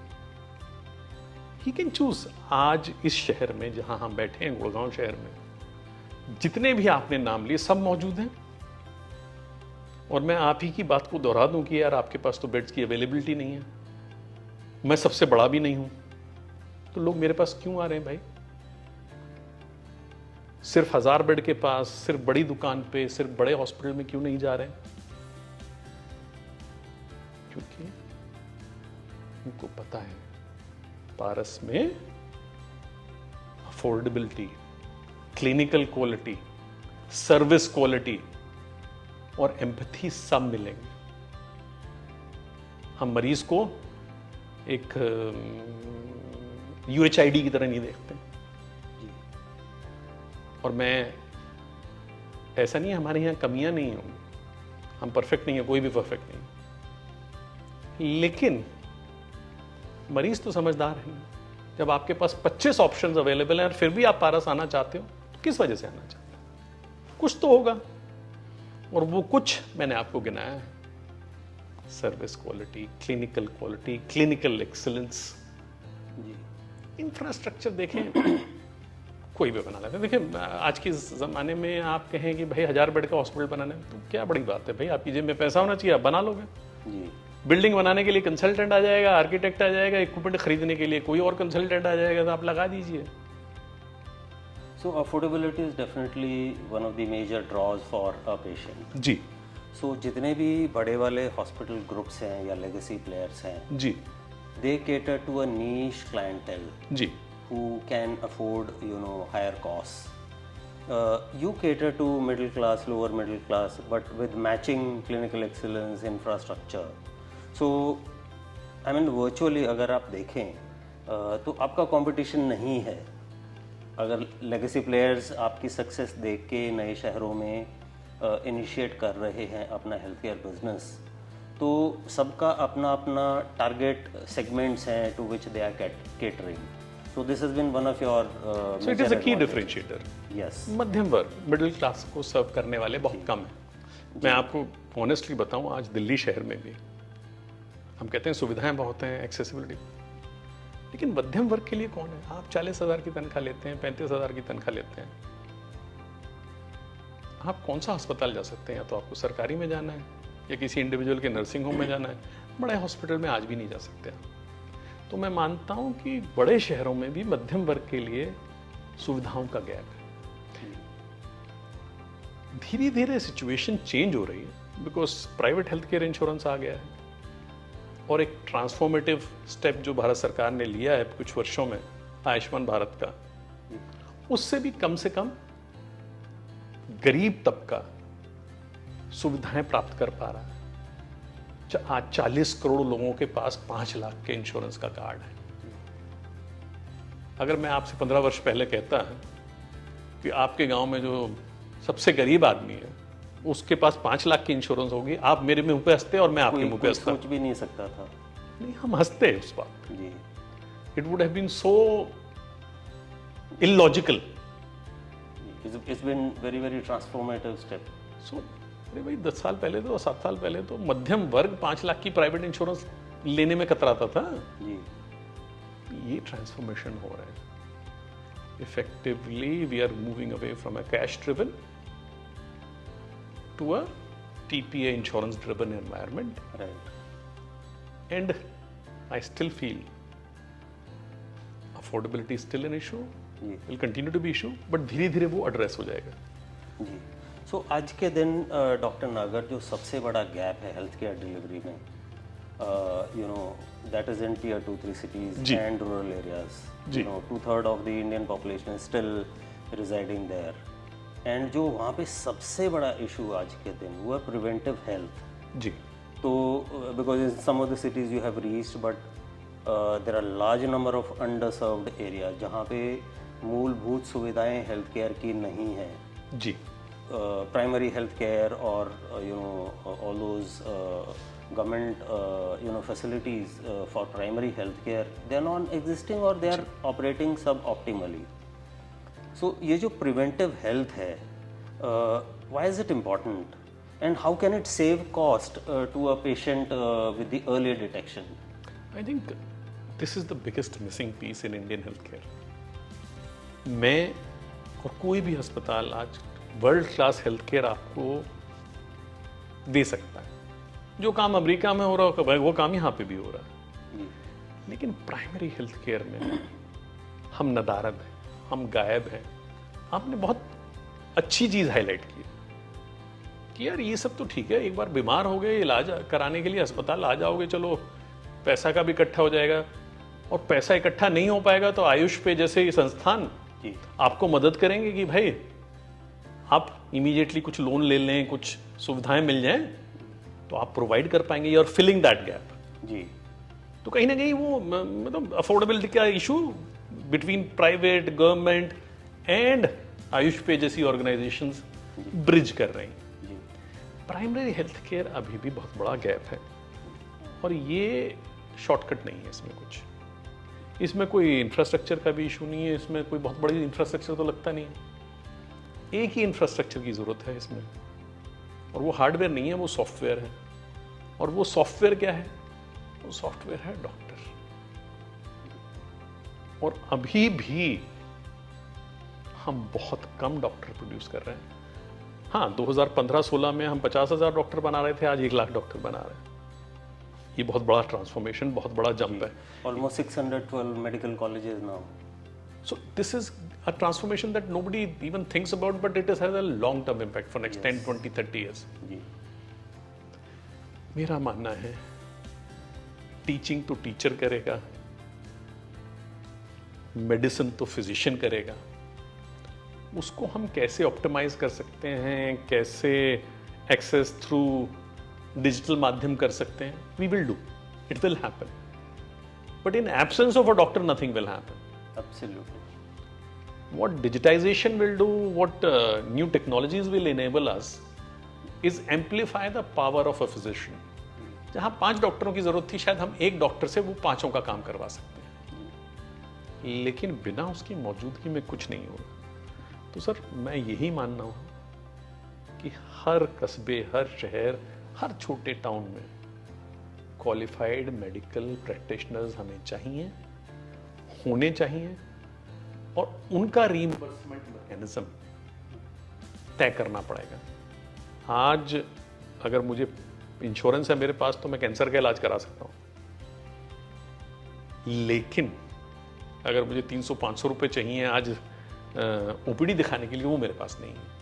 He can choose. आज इस शहर में जहां हम बैठे हैं, गुड़गांव शहर में, जितने भी आपने नाम लिए सब मौजूद हैं। और मैं आप ही की बात को दोहरा दूं कि यार आपके पास तो बेड्स की अवेलेबिलिटी नहीं है, मैं सबसे बड़ा भी नहीं हूं, तो लोग मेरे पास क्यों आ रहे हैं भाई? सिर्फ 1000 बेड के पास, सिर्फ बड़ी दुकान पे, सिर्फ बड़े हॉस्पिटल में क्यों नहीं जा रहे हैं? क्योंकि उनको पता है पारस में affordability, clinical quality, service quality और एम्पैथी सब मिलेंगे। हम मरीज को एक UHID की तरह नहीं देखते। और मैं, ऐसा नहीं है हमारे यहाँ कमियां नहीं होंगी, हम परफेक्ट नहीं है, कोई भी परफेक्ट नहीं, लेकिन मरीज तो समझदार है। जब आपके पास 25 ऑप्शंस अवेलेबल हैं और फिर भी आप पारस आना चाहते हो, तो किस वजह से आना चाहते हो? कुछ तो होगा, और वो कुछ मैंने आपको गिनाया है। Service quality, clinical quality, clinical excellence, infrastructure देखें कोई भी बना लेता है। देखिए आज के ज़माने में आप कहें कि भाई 1000 बेड का हॉस्पिटल बनाना है, तो क्या बड़ी बात है भाई, आपकी जेब में पैसा होना चाहिए, आप बना लोगे। जी। बिल्डिंग बनाने के लिए कंसल्टेंट आ जाएगा, आर्किटेक्ट आ जाएगा, इक्विपमेंट खरीदने के लिए कोई और कंसल्टेंट आ जाएगा, तो आप लगा दीजिए। So affordability is definitely one of the major draws for a patient. Ji So जितने भी बड़े वाले हॉस्पिटल ग्रुप्स हैं या लेगेसी प्लेयर्स हैं, जी they cater to a niche clientele ji who can afford, higher costs. You cater to middle class, lower middle class, but with matching clinical excellence, infrastructure. So, I mean, virtually अगर आप देखें तो आपका competition नहीं है। अगर legacy players आपकी success देख के नए शहरों में इनिशिएट कर रहे हैं अपना हेल्थ केयर बिजनेस, तो सबका अपना अपना टारगेट सेगमेंट्स हैं to which they are catering. So this has been one of your so it is a key differentiator. Yes. मध्यम वर्ग, मिडिल क्लास को सर्व करने वाले बहुत कम हैं। मैं आपको ऑनेस्टली बताऊं, आज दिल्ली शहर में भी हम कहते हैं सुविधाएं बहुत हैं, एक्सेसिबिलिटी, लेकिन मध्यम वर्ग के लिए कौन है? आप 40,000 की तनख्वाह लेते हैं, 35,000 की तनख्वाह लेते हैं, आप कौन सा अस्पताल जा सकते हैं? या तो आपको सरकारी में जाना है या किसी इंडिविजुअल के नर्सिंग होम में जाना है, बड़े हॉस्पिटल में आज भी नहीं जा सकते हैं। तो मैं मानता हूं कि बड़े शहरों में भी मध्यम वर्ग के लिए सुविधाओं का गैप है। धीरे धीरे सिचुएशन चेंज हो रही है, because private health care insurance आ गया है, और एक ट्रांसफॉर्मेटिव स्टेप जो भारत सरकार ने लिया है कुछ वर्षों में, आयुष्मान भारत का, उससे भी कम से कम गरीब तबका सुविधाएं प्राप्त कर पा रहा है। आज 40 करोड़ लोगों के पास 5 लाख के इंश्योरेंस का कार्ड है। अगर मैं आपसे 15 वर्ष पहले कहता है कि आपके गांव में जो सबसे गरीब आदमी है उसके पास 5 लाख की इंश्योरेंस होगी, आप मेरे मुंह पे हंसते और मैं आपके मुंह पे हंसता। सोच भी नहीं सकता था। नहीं, हम हंसते हैं उस बात। जी। It would have been so illogical. It's been very very transformative step. So अरे भाई 10 साल पहले तो, 7 साल पहले तो मध्यम वर्ग 5 लाख की प्राइवेट इंश्योरेंस लेने में कतराता था। जी। ये ट्रांसफॉर्मेशन हो रहा है। Effectively we are moving away from a cash driven to a TPA insurance driven environment, Right. And I still feel affordability still an issue, जी। Will continue to be issue, but धीरे धीरे वो address हो जाएगा। जी। सो आज के दिन doctor नागर, जो सबसे बड़ा गैप है हेल्थ केयर डिलीवरी में, that is in Tier 2-3 cities and rural areas. 2/3 of the Indian population is still residing there. And जो वहाँ पे सबसे बड़ा इशू आज के दिन वो है प्रिवेंटिव हेल्थ। जी। तो because in some of the cities you have reached, but there are large number of underserved areas जहाँ पे मूलभूत सुविधाएं हेल्थ केयर की नहीं है. जी. Primary health care or all those government facilities for primary health care, they are non-existing or they are operating suboptimally. So ये जो preventive health है, why is it important? And how can it save cost to a patient with the earlier detection? I think this is the biggest missing piece in Indian healthcare. मैं और कोई भी अस्पताल आज world class health care आपको दे सकता है. जो काम अमेरिका में हो रहा है वो काम यहाँ पे भी हो रहा है. लेकिन प्राइमरी हेल्थ केयर में हम नदारद हैं, हम गायब हैं. आपने बहुत अच्छी चीज़ हाईलाइट की कि यार ये सब तो ठीक है, एक बार बीमार हो गए, इलाज कराने के लिए अस्पताल आ जाओगे, चलो पैसा का भी इकट्ठा हो जाएगा. और पैसा इकट्ठा नहीं हो पाएगा तो आयुष पे जैसे ये संस्थान आपको मदद करेंगे कि भाई आप इमीडिएटली कुछ लोन ले लें, कुछ सुविधाएं मिल जाएं, तो आप प्रोवाइड कर पाएंगे. You are filling that gap. जी. तो कहीं ना कहीं वो मतलब अफोर्डेबिलिटी का issue between private, government and Ayush Pay जैसी ऑर्गेनाइजेशंस ब्रिज कर रही हैं. प्राइमरी हेल्थ केयर अभी भी बहुत बड़ा गैप है और ये शॉर्टकट नहीं है. इसमें कोई इंफ्रास्ट्रक्चर का भी इशू नहीं है. इसमें कोई बहुत बड़ी इंफ्रास्ट्रक्चर तो लगता नहीं है. एक ही इंफ्रास्ट्रक्चर की ज़रूरत है इसमें, और वो हार्डवेयर नहीं है, वो सॉफ्टवेयर है. और वो सॉफ्टवेयर क्या है? वो सॉफ्टवेयर है डॉक्टर. और अभी भी हम बहुत कम डॉक्टर प्रोड्यूस कर रहे हैं. हाँ, 2015-16 में हम 50,000 डॉक्टर बना रहे थे, आज 1 लाख डॉक्टर बना रहे हैं. ये बहुत बड़ा ट्रांसफॉर्मेशन, बहुत बड़ा जंप है. Almost 612 medical colleges now. So this is a transformation that nobody even thinks about, but it has a long-term impact for next 10, 20, 30 years. जी. मेरा मानना है टीचिंग तो टीचर करेगा, मेडिसिन तो फिजिशियन करेगा. उसको हम कैसे ऑप्टिमाइज कर सकते हैं, कैसे एक्सेस थ्रू डिजिटल माध्यम कर सकते हैं, we will do. It will happen. But in absence of a doctor nothing will happen. Absolutely. What digitization will do, what new technologies will enable us is amplify the power of a physician. जहाँ 5 डॉक्टरों की जरूरत थी, शायद हम एक doctor से वो 5 का काम करवा सकते हैं. लेकिन बिना उसकी मौजूदगी में कुछ नहीं होगा. तो सर मैं यही मानना हूँ कि हर कस्बे, हर शहर, हर छोटे टाउन में क्वालिफाइड मेडिकल प्रैक्टिशनर्स हमें चाहिए, होने चाहिए. और उनका रीइंबर्समेंट मैकेनिज्म तय करना पड़ेगा. आज अगर मुझे इंश्योरेंस है मेरे पास तो मैं कैंसर का इलाज करा सकता हूँ. लेकिन अगर मुझे 300-500 रुपए चाहिए आज ओपीडी दिखाने के लिए, वो मेरे पास नहीं है.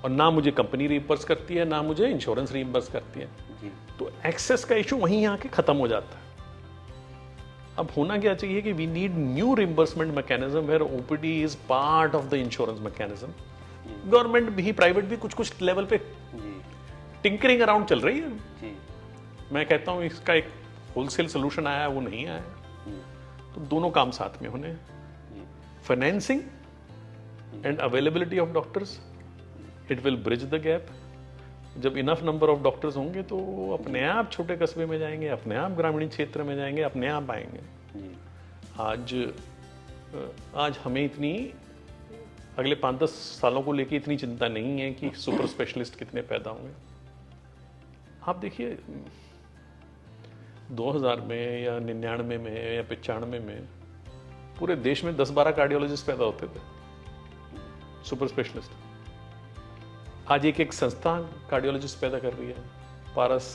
और ना मुझे कंपनी रीइंबर्स करती है, ना मुझे इंश्योरेंस रीइंबर्स करती है. तो एक्सेस का इशू वहीं आके खत्म हो जाता है. अब होना क्या चाहिए कि we need new reimbursement mechanism where OPD is part of the insurance mechanism. Government भी, प्राइवेट भी कुछ लेवल पे टिंकरिंग अराउंड चल रही है. मैं कहता हूँ इसका एक होलसेल सोल्यूशन आया है, वो नहीं आया. तो दोनों काम साथ में होने, financing and availability of doctors, it will bridge the gap. जब इनफ नंबर ऑफ डॉक्टर्स होंगे तो अपने आप छोटे कस्बे में जाएंगे, अपने आप ग्रामीण क्षेत्र में जाएंगे, अपने आप आएंगे. आज हमें इतनी अगले 5-10 सालों को लेके इतनी चिंता नहीं है कि सुपर स्पेशलिस्ट कितने पैदा होंगे. आप देखिए 2000 में या 99 में या 95 में पूरे देश में 10-12 कार्डियोलॉजिस्ट पैदा होते थे, सुपर स्पेशलिस्ट. आज एक संस्था कार्डियोलॉजिस्ट पैदा कर रही है. पारस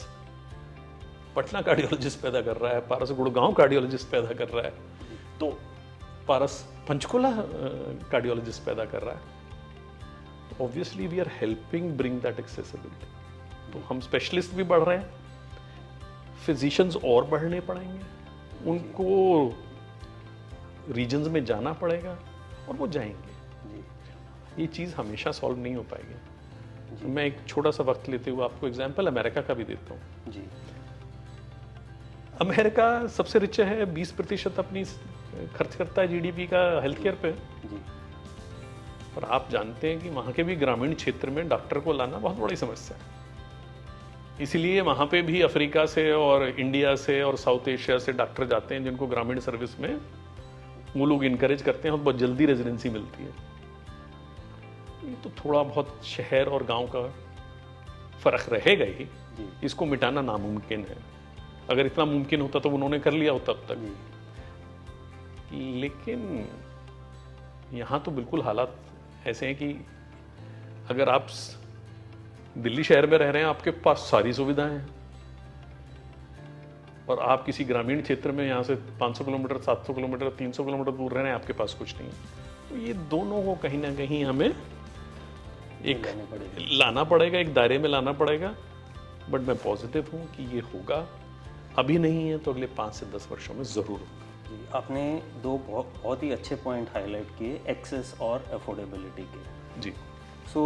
पटना कार्डियोलॉजिस्ट पैदा कर रहा है, पारस गुड़गांव कार्डियोलॉजिस्ट पैदा कर रहा है, तो पारस पंचकुला कार्डियोलॉजिस्ट पैदा कर रहा है. Obviously we are helping bring that accessibility. तो हम स्पेशलिस्ट भी बढ़ रहे हैं, फिजिशियंस और बढ़ने पड़ेंगे, उनको रीजन्स में जाना पड़ेगा और वो जाएंगे. ये चीज़ हमेशा सॉल्व नहीं हो पाएगी. मैं एक छोटा सा वक्त लेते हुए आपको एग्जांपल अमेरिका का भी देता हूँ। जी अमेरिका सबसे रिच है, 20% अपनी खर्च करता है जीडीपी का हेल्थ केयर पे। जी और आप जानते हैं कि वहाँ के भी ग्रामीण क्षेत्र में डॉक्टर को लाना बहुत बड़ी समस्या है। इसीलिए वहाँ पे भी अफ्रीका से और इंडिया से और साउथ एशिया से डॉक्टर जाते हैं, जिनको ग्रामीण सर्विस में वो लोग इनकरेज करते हैं और बहुत जल्दी रेजिडेंसी मिलती है। ये तो थोड़ा बहुत शहर और गांव का फर्क रहेगा ही, जी इसको मिटाना नामुमकिन है। अगर इतना मुमकिन होता तो उन्होंने कर लिया होता अब तक। जी लेकिन यहाँ तो बिल्कुल हालात ऐसे हैं कि अगर आप दिल्ली शहर में रह रहे हैं, आपके पास सारी सुविधाएं हैं, और आप किसी ग्रामीण क्षेत्र में यहाँ से 500 किलोमीटर, 700 किलोमीटर, 300 किलोमीटर दूर रह रहे हैं, आपके पास कुछ नहीं है। तो ये दोनों को कहीं ना कहीं हमें एक लाना पड़ेगा, एक दायरे में लाना पड़ेगा। बट मैं पॉजिटिव हूँ कि ये होगा, अभी नहीं है तो अगले 5 से 10 वर्षों में ज़रूर होगा। जी आपने दो बहुत ही अच्छे पॉइंट हाईलाइट किए, एक्सेस और अफोर्डेबिलिटी के। जी सो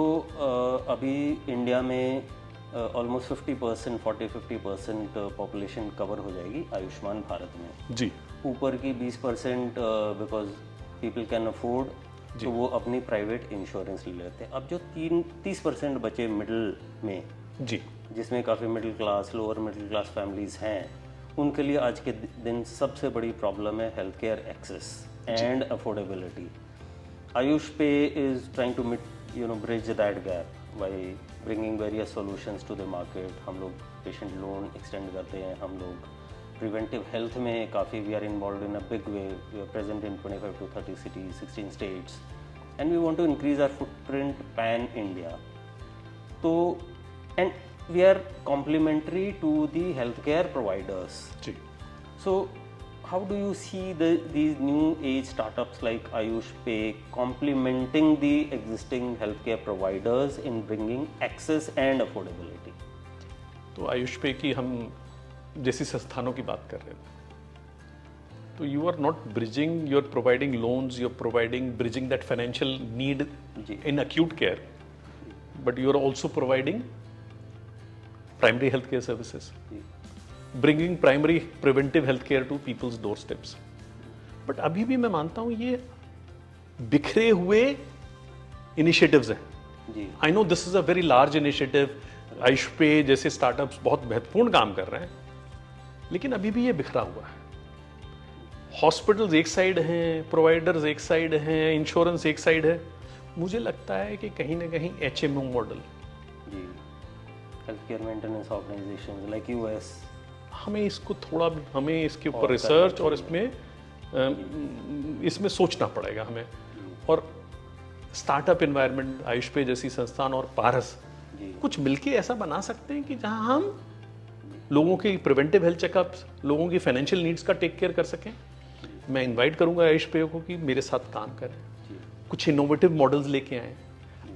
अभी इंडिया में ऑलमोस्ट 50%, 40-50% पॉपुलेशन कवर हो जाएगी आयुष्मान भारत में। जी ऊपर की 20% बिकॉज पीपल कैन अफोर्ड, तो वो अपनी प्राइवेट इंश्योरेंस ले लेते हैं। अब जो 30% बचे मिडिल में, जी जिसमें काफ़ी middle class, lower middle class families हैं, उनके लिए आज के दिन सबसे बड़ी प्रॉब्लम है health care access and affordability. Ayush Pay is trying to bridge that gap by bringing various solutions to the market। हम लोग पेशेंट लोन एक्सटेंड करते हैं, हम लोग प्रिवेंटिव हेल्थ में काफ़ी we are involve in a big way. We are present in 25 to 30 cities, 16 states, and we want to increase our footprint pan India। तो and we are complementary to the healthcare providers। जी So how do you see these new age startups like Ayush Pay complementing the existing healthcare providers in bringing access and affordability? तो आयुष पे की हम जैसी संस्थानों की बात कर रहे थे, तो you are not bridging, you are providing loans, you are providing bridging that financial need in acute care, but you are also providing primary health care services, bringing primary preventive health care to people's doorsteps. But अभी भी मैं मानता हूं ये बिखरे हुए initiatives हैं। जी I know this is a very large initiative, Ayush Pay जैसे स्टार्टअप्स बहुत महत्वपूर्ण काम कर रहे हैं, लेकिन अभी भी ये बिखरा हुआ है। हॉस्पिटल्स एक साइड हैं, प्रोवाइडर्स एक साइड हैं, इंश्योरेंस एक साइड है। मुझे लगता है कि कहीं ना कहीं HMO मॉडल, जी health care maintenance organisation like US, हमें इसको थोड़ा, हमें इसके ऊपर रिसर्च और इसमें सोचना पड़ेगा हमें। और स्टार्टअप एनवायरनमेंट, आयुष पे जैसी संस्थान और पारस कुछ मिलके ऐसा बना सकते हैं कि जहां हम लोगों की प्रिवेंटिव हेल्थ चेकअप्स, लोगों की फाइनेंशियल नीड्स का टेक केयर कर सकें। मैं इनवाइट करूंगा आयुष पे को कि मेरे साथ काम करें, कुछ इनोवेटिव मॉडल्स लेके आए।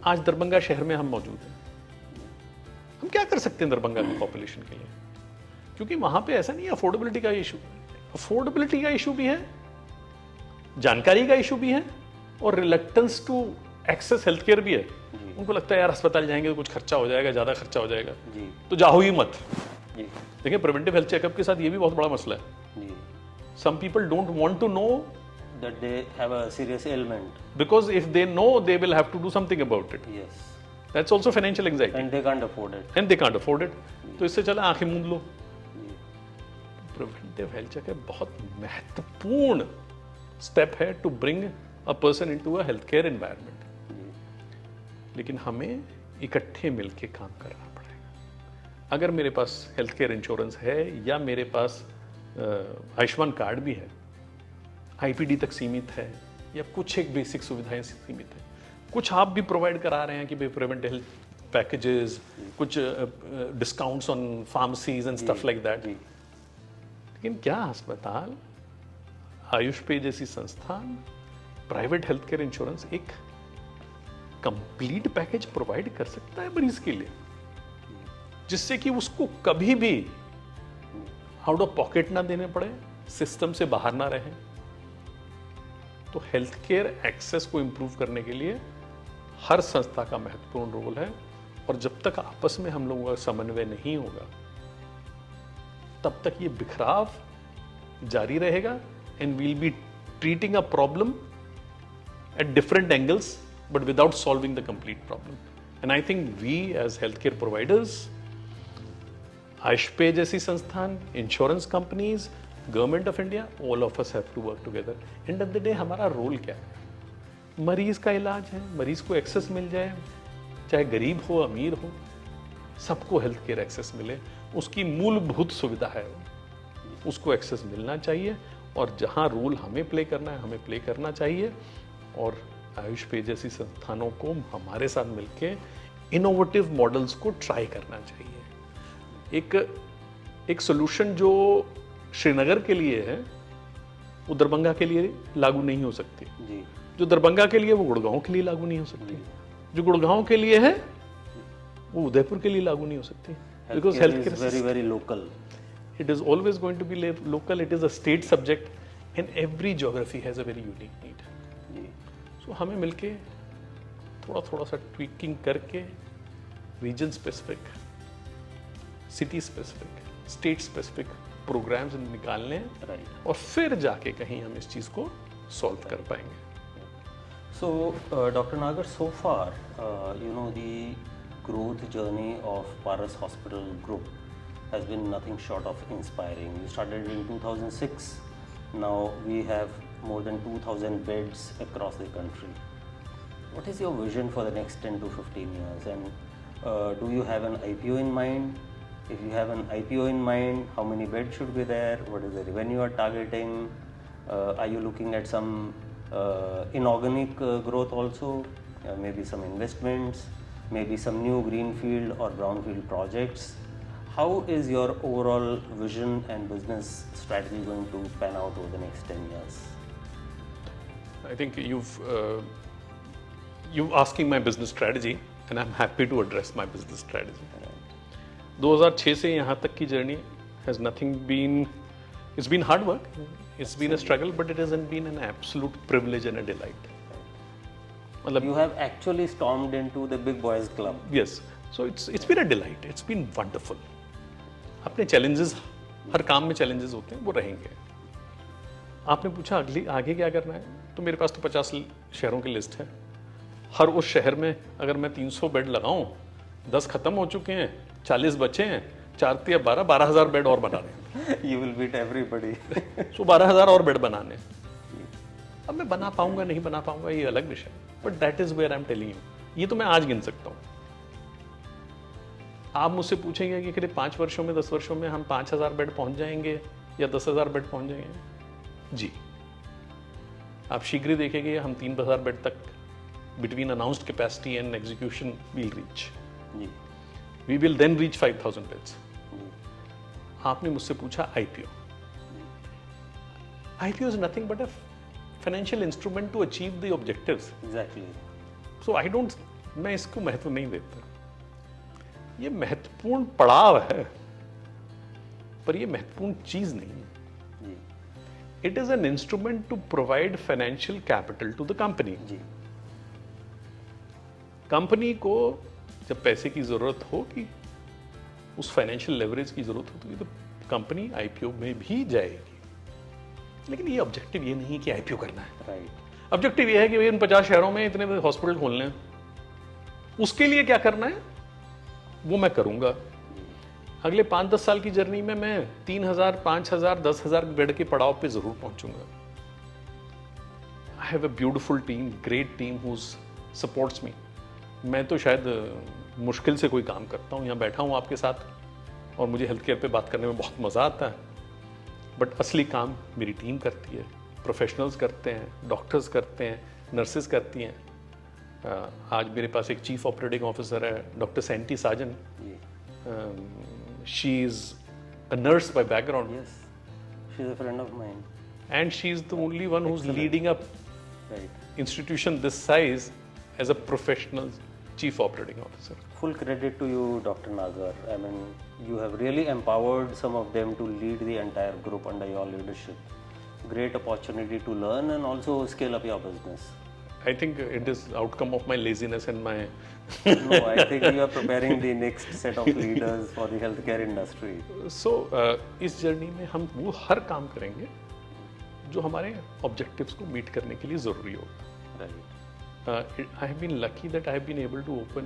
आज दरभंगा शहर में हम मौजूद हैं, हम क्या कर सकते हैं दरभंगा की पॉपुलेशन के लिए? क्योंकि वहां पे ऐसा नहीं है अफोर्डेबिलिटी का इशू, अफोर्डेबिलिटी का इशू भी है, जानकारी का इशू भी है, और reluctance to access health care भी है। उनको लगता है यार अस्पताल जाएंगे तो कुछ खर्चा हो जाएगा, ज्यादा खर्चा हो जाएगा, तो जाओ ही मत। देखिए प्रिवेंटिव हेल्थ चेकअप के साथ ये भी बहुत बड़ा मसला है। Some people don't want to know that they have a serious ailment, because if they know they will have to do something about it। yes, that's also financial anxiety and they can't afford it, and they can't afford it। तो इससे चला आंखें मूंद लो। Preventive health checkup बहुत महत्वपूर्ण step है to bring a person into a health care environment. लेकिन हमें इकट्ठे मिलके काम करना पड़ेगा। अगर मेरे पास हेल्थ केयर इंश्योरेंस है या मेरे पास आयुष्मान कार्ड भी है, IPD तक सीमित है, या कुछ एक बेसिक सुविधाएं सीमित है, कुछ आप भी प्रोवाइड करा रहे हैं कि भाई प्रिवेंटिव हेल्थ पैकेजेस, कुछ discounts on pharmacies and stuff like that, लेकिन क्या अस्पताल, आयुष पे जैसी संस्थान, प्राइवेट हेल्थ केयर इंश्योरेंस एक कंप्लीट पैकेज प्रोवाइड कर सकता है मरीज के लिए, जिससे कि उसको कभी भी आउट ऑफ पॉकेट ना देने पड़े, सिस्टम से बाहर ना रहे? तो हेल्थ केयर एक्सेस को इंप्रूव करने के लिए हर संस्था का महत्वपूर्ण रोल है, और जब तक आपस में हम लोगों का समन्वय नहीं होगा तब तक ये बिखराव जारी रहेगा and we'll be treating a problem at different angles but without solving the complete problem. And I think we as healthcare providers, AyushPay जैसी संस्थान, insurance companies, government of India, all of us have to work together. End of the day हमारा role क्या है? मरीज का इलाज है, मरीज को एक्सेस मिल जाए, चाहे गरीब हो अमीर हो, सबको हेल्थ केयर एक्सेस मिले, उसकी मूलभूत सुविधा है, उसको एक्सेस मिलना चाहिए. और जहाँ रोल हमें प्ले करना है हमें प्ले करना चाहिए. और आयुष पे जैसी संस्थानों को हमारे साथ मिलके इनोवेटिव मॉडल्स को ट्राई करना चाहिए. एक सोल्यूशन जो श्रीनगर के लिए है वो दरभंगा के लिए लागू नहीं हो सकती जी. जो दरभंगा के लिए वो गुड़गांव के लिए लागू नहीं हो सकती. जो गुड़गांव के लिए है वो उदयपुर के लिए लागू नहीं हो सकती. Because health is very very local. it is always going to be local. It is a state subject and every geography has a very unique need. जी. So हमें मिलके थोड़ा सा ट्वीकिंग करके region specific, city specific, state specific programmes निकालने हैं Right. और फिर जाके कहीं हम इस चीज़ को सॉल्व कर पाएंगे. So, Dr. Nagar, so far, the growth journey of Paras Hospital Group has been nothing short of inspiring. You started in 2006. Now we have more than 2,000 beds across the country. What is your vision for the next 10 to 15 years? And do you have an IPO in mind? If you have an IPO in mind, how many beds should be there? What is the revenue you are targeting? Are you looking at some inorganic growth also, maybe some investments, maybe some new greenfield or brownfield projects? How is your overall vision and business strategy going to pan out over the next 10 years? I think you've asking my business strategy and I'm happy to address my business strategy. 2006 से यहाँ तक की journey has nothing been, it's been hard work, it's been a struggle, but it hasn't been an absolute privilege and a delight. You have actually stormed into the big boys club. Yes, so it's been a delight, it's been wonderful. अपने challenges, हर काम में challenges होते हैं, वो रहेंगे. आपने पूछा आगे क्या करना है, तो मेरे पास तो 50 शहरों की लिस्ट है. हर उस शहर में अगर मैं 300 बेड लगाऊं, 10 खत्म हो चुके हैं, 40 बचे हैं, 4 या 12,000 बेड और बना रहे हैं. You will beat everybody. So 12,000 और बेड बनाने. अब मैं बना पाऊंगा नहीं बना पाऊंगा ये अलग विषय, but that is where I am telling you. ये तो मैं आज गिन सकता हूँ. आप मुझसे पूछेंगे कि करीब 5 वर्षों में 10 वर्षों में हम 5,000 बेड पहुंच जाएंगे या 10,000 बेड पहुंच जाएंगे. जी, आप शीघ्र ही देखेंगे हम 3,000 बेड तक between announced capacity and execution will reach. जी. We will then reach 5,000 beds. आपने मुझसे पूछा IPO. IPO is nothing but a financial instrument to achieve the objectives. Exactly. So I don't, मैं इसको महत्व नहीं देता. ये महत्वपूर्ण पड़ाव है पर ये महत्वपूर्ण चीज नहीं है. जी. It is an instrument to provide financial capital to the company. जी. कंपनी को जब पैसे की जरूरत होगी, उस फाइनेंशियल लेवरेज की जरूरत होगी तो कंपनी आईपीओ में भी जाएगी. लेकिन ये ऑब्जेक्टिव ये नहीं कि आईपीओ करना है. Right. ऑब्जेक्टिव ये है कि इन 50 शहरों में इतने हॉस्पिटल खोलने हैं. उसके लिए क्या करना है वो मैं करूंगा. अगले 5-10 साल की जर्नी में मैं 3,000, 5,000, 10,000 बेड के पड़ाव पे जरूर पहुंचूंगा. I have a beautiful team, great team who supports me. मैं तो शायद मुश्किल से कोई काम करता हूँ, यहाँ बैठा हूँ आपके साथ और मुझे हेल्थ केयर पे बात करने में बहुत मज़ा आता है. बट असली काम मेरी टीम करती है, प्रोफेशनल्स करते हैं, डॉक्टर्स करते हैं, नर्सेज करती हैं. आज मेरे पास एक चीफ ऑपरेटिंग ऑफिसर है, doctor Senti Sajan. She is a nurse by background. Yes. She's a friend of mine. And she is the only one who is leading a Right. institution this size as a professional chief operating officer. Full credit to you, Dr. Nagar. I mean, you have really empowered some of them to lead the entire group under your leadership. Great opportunity to learn and also scale up your business. I think it is outcome of my laziness and my No, I think you are preparing the next set of leaders for the healthcare industry. so इस journey में हम वो हर काम करेंगे जो हमारे objectives को meet करने के लिए ज़रूरी होगा. Right. I have been lucky that I have been able to open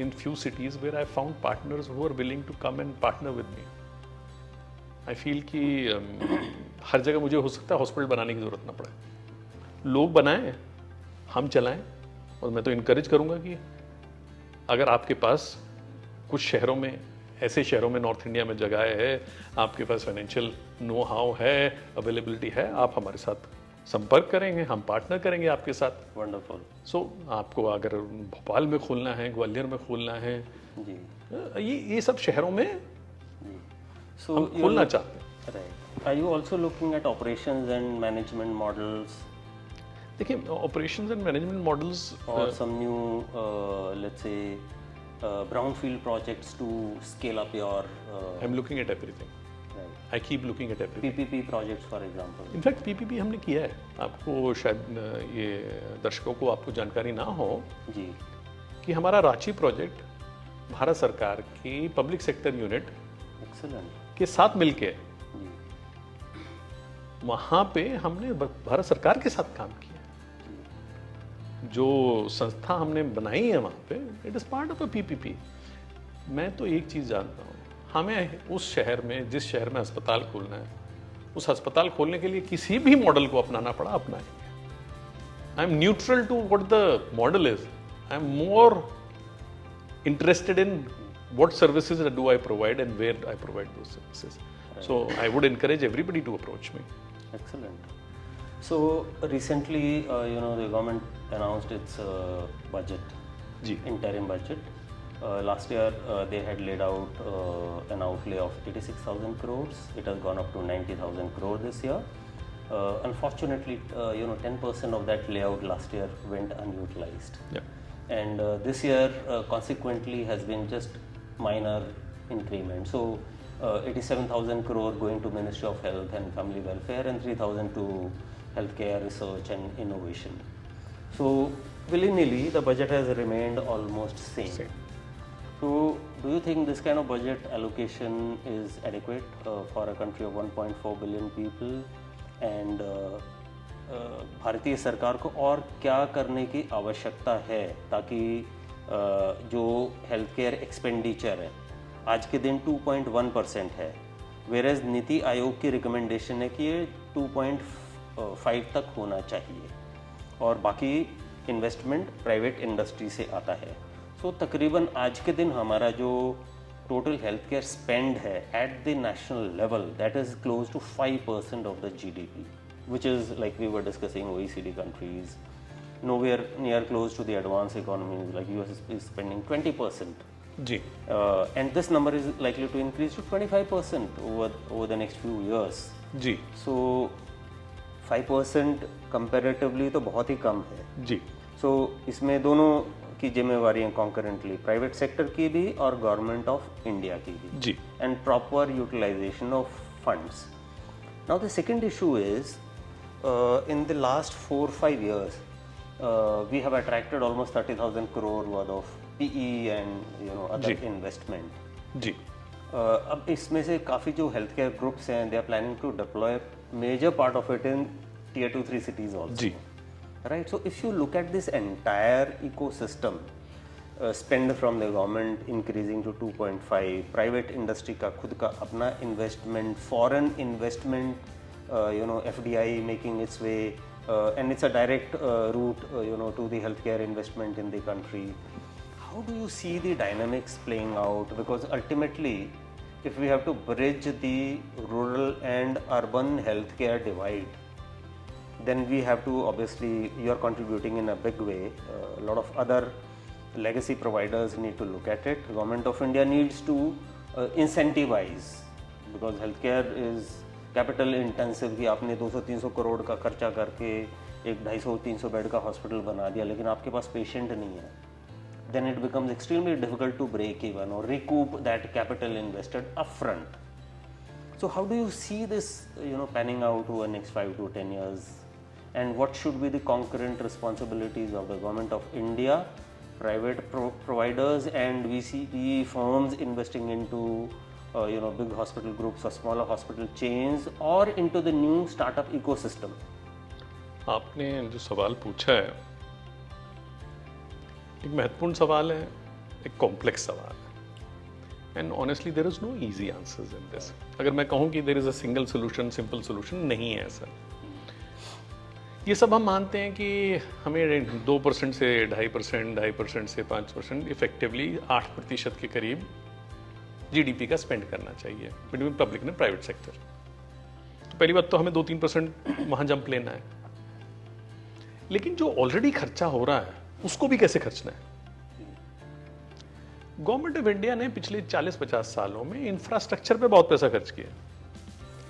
in few cities where I found partners who are willing to come and partner with me. I feel कि हर जगह मुझे हो सकता है हॉस्पिटल बनाने की ज़रूरत ना पड़े. लोग बनाएं, हम चलाएं, और मैं तो इनकरेज करूंगा कि अगर आपके पास कुछ शहरों में, ऐसे शहरों में नॉर्थ इंडिया में जगह है, आपके पास फाइनेंशियल नो हाउ है, अवेलेबिलिटी है, आप हमारे साथ संपर्क करेंगे, हम पार्टनर करेंगे आपके साथ. Wonderful. सो आपको अगर भोपाल में खोलना है, ग्वालियर में खोलना है, जी. ये सब शहरों में So हम you खोलना look- चाहते हैं. Right. Are you also looking at operations and management models देखिए, operations and management models, or some new, let's say, brownfield projects to scale up your I am looking at everything. right. I keep looking at everything. PPP projects, for example? In fact PPP हमने किया है. आपको शायद ये दर्शकों को आपको जानकारी ना हो जी. कि हमारा रांची प्रोजेक्ट भारत सरकार की पब्लिक सेक्टर यूनिट Excellent. के साथ मिलके जी. वहाँ पे हमने भारत सरकार के साथ काम किया. जो संस्था हमने बनाई है वहाँ पे, it is part of a PPP. मैं तो एक चीज़ जानता हूँ, हमें उस शहर में, जिस शहर में अस्पताल खोलना है, उस अस्पताल खोलने के लिए किसी भी मॉडल को अपनाना पड़ा, अपनाएंगे. I am neutral to what the model is. I am more interested in what services do I provide and where I provide those services. So I would encourage everybody to approach me. Excellent. So recently, the government announced its budget, जी. interim budget. Last year, they had laid out an outlay of 86,000 crores. It has gone up to 90,000 crores this year. Unfortunately, 10% of that layout last year went unutilized. Yeah. And this year consequently has been just minor increment. So 87,000 crore going to Ministry of Health and Family Welfare and 3,000 to Healthcare Research and Innovation. So willy-nilly the budget has remained almost same. So do you think this kind of budget allocation is adequate for a country of 1.4 billion people? And भारतीय सरकार को और क्या करने की आवश्यकता है ताकि जो हेल्थ केयर एक्सपेंडिचर है आज के दिन 2.1% है, वेरेज नीति आयोग की रिकमेंडेशन है कि ये 2.5 तक होना चाहिए और बाकी इन्वेस्टमेंट प्राइवेट इंडस्ट्री से आता है. सो तकरीबन आज के दिन हमारा जो टोटल हेल्थ केयर स्पेंड है at the national level that is close to 5% of the GDP. which is like we were discussing OECD countries, nowhere near close to the advanced economies like US is spending 20%. जी. And this number is likely to increase to 25% over the next few years. जी. So 5% comparatively तो बहुत ही कम है. जी. So इसमें दोनों की जिम्मेवारी हैं concurrently, प्राइवेट सेक्टर की भी और गवर्नमेंट ऑफ इंडिया की भी. जी. And proper utilization of funds. Now the second issue is in the last 4-5 years we have attracted almost 30,000 crore worth of PE and other investment. जी. अब इसमें से काफ़ी जो हेल्थ केयर ग्रुप्स हैं they are planning to deploy major part of it in tier 2-3 cities also. जी. Right, so if you look at this entire ecosystem, spend from the government increasing to 2.5, private industry का खुद का अपना investment, foreign investment, FDI making its way, and it's a direct route, to the healthcare investment in the country. How do you see the dynamics playing out? Because ultimately, if we have to bridge the rural and urban healthcare divide, then we have to obviously, you're contributing in a big way. A lot of other legacy providers need to look at it. Government of India needs to incentivize, because healthcare is capital intensive कि आपने 200-300 करोड़ का खर्चा करके एक 250-300 bed का hospital बना दिया लेकिन आपके पास पेशेंट नहीं है, then it becomes extremely difficult to break even or recoup that capital invested upfront. So how do you see this panning out over the next 5 to 10 years and what should be the concurrent responsibilities of the government of India, private providers and VC firms investing into big hospital groups or smaller hospital chains or into the new startup ecosystem? आपने जो सवाल पूछा है एक महत्वपूर्ण सवाल है, एक कॉम्प्लेक्स सवाल है, and honestly there is no easy answers in this. अगर मैं कहूँ कि there is a single solution, simple solution, नहीं है ऐसा. ये सब हम मानते हैं कि हमें 2% से 2.5%, 2.5% से 5% इफेक्टिवली 8% के करीब जीडीपी का स्पेंड करना चाहिए between public and private sector. तो पहली बात तो हमें 2-3% वहाँ जंप लेना है, लेकिन जो ऑलरेडी खर्चा हो रहा है उसको भी कैसे खर्चना है. गवर्नमेंट ऑफ इंडिया ने पिछले 40-50 सालों में इंफ्रास्ट्रक्चर पे बहुत पैसा खर्च किया.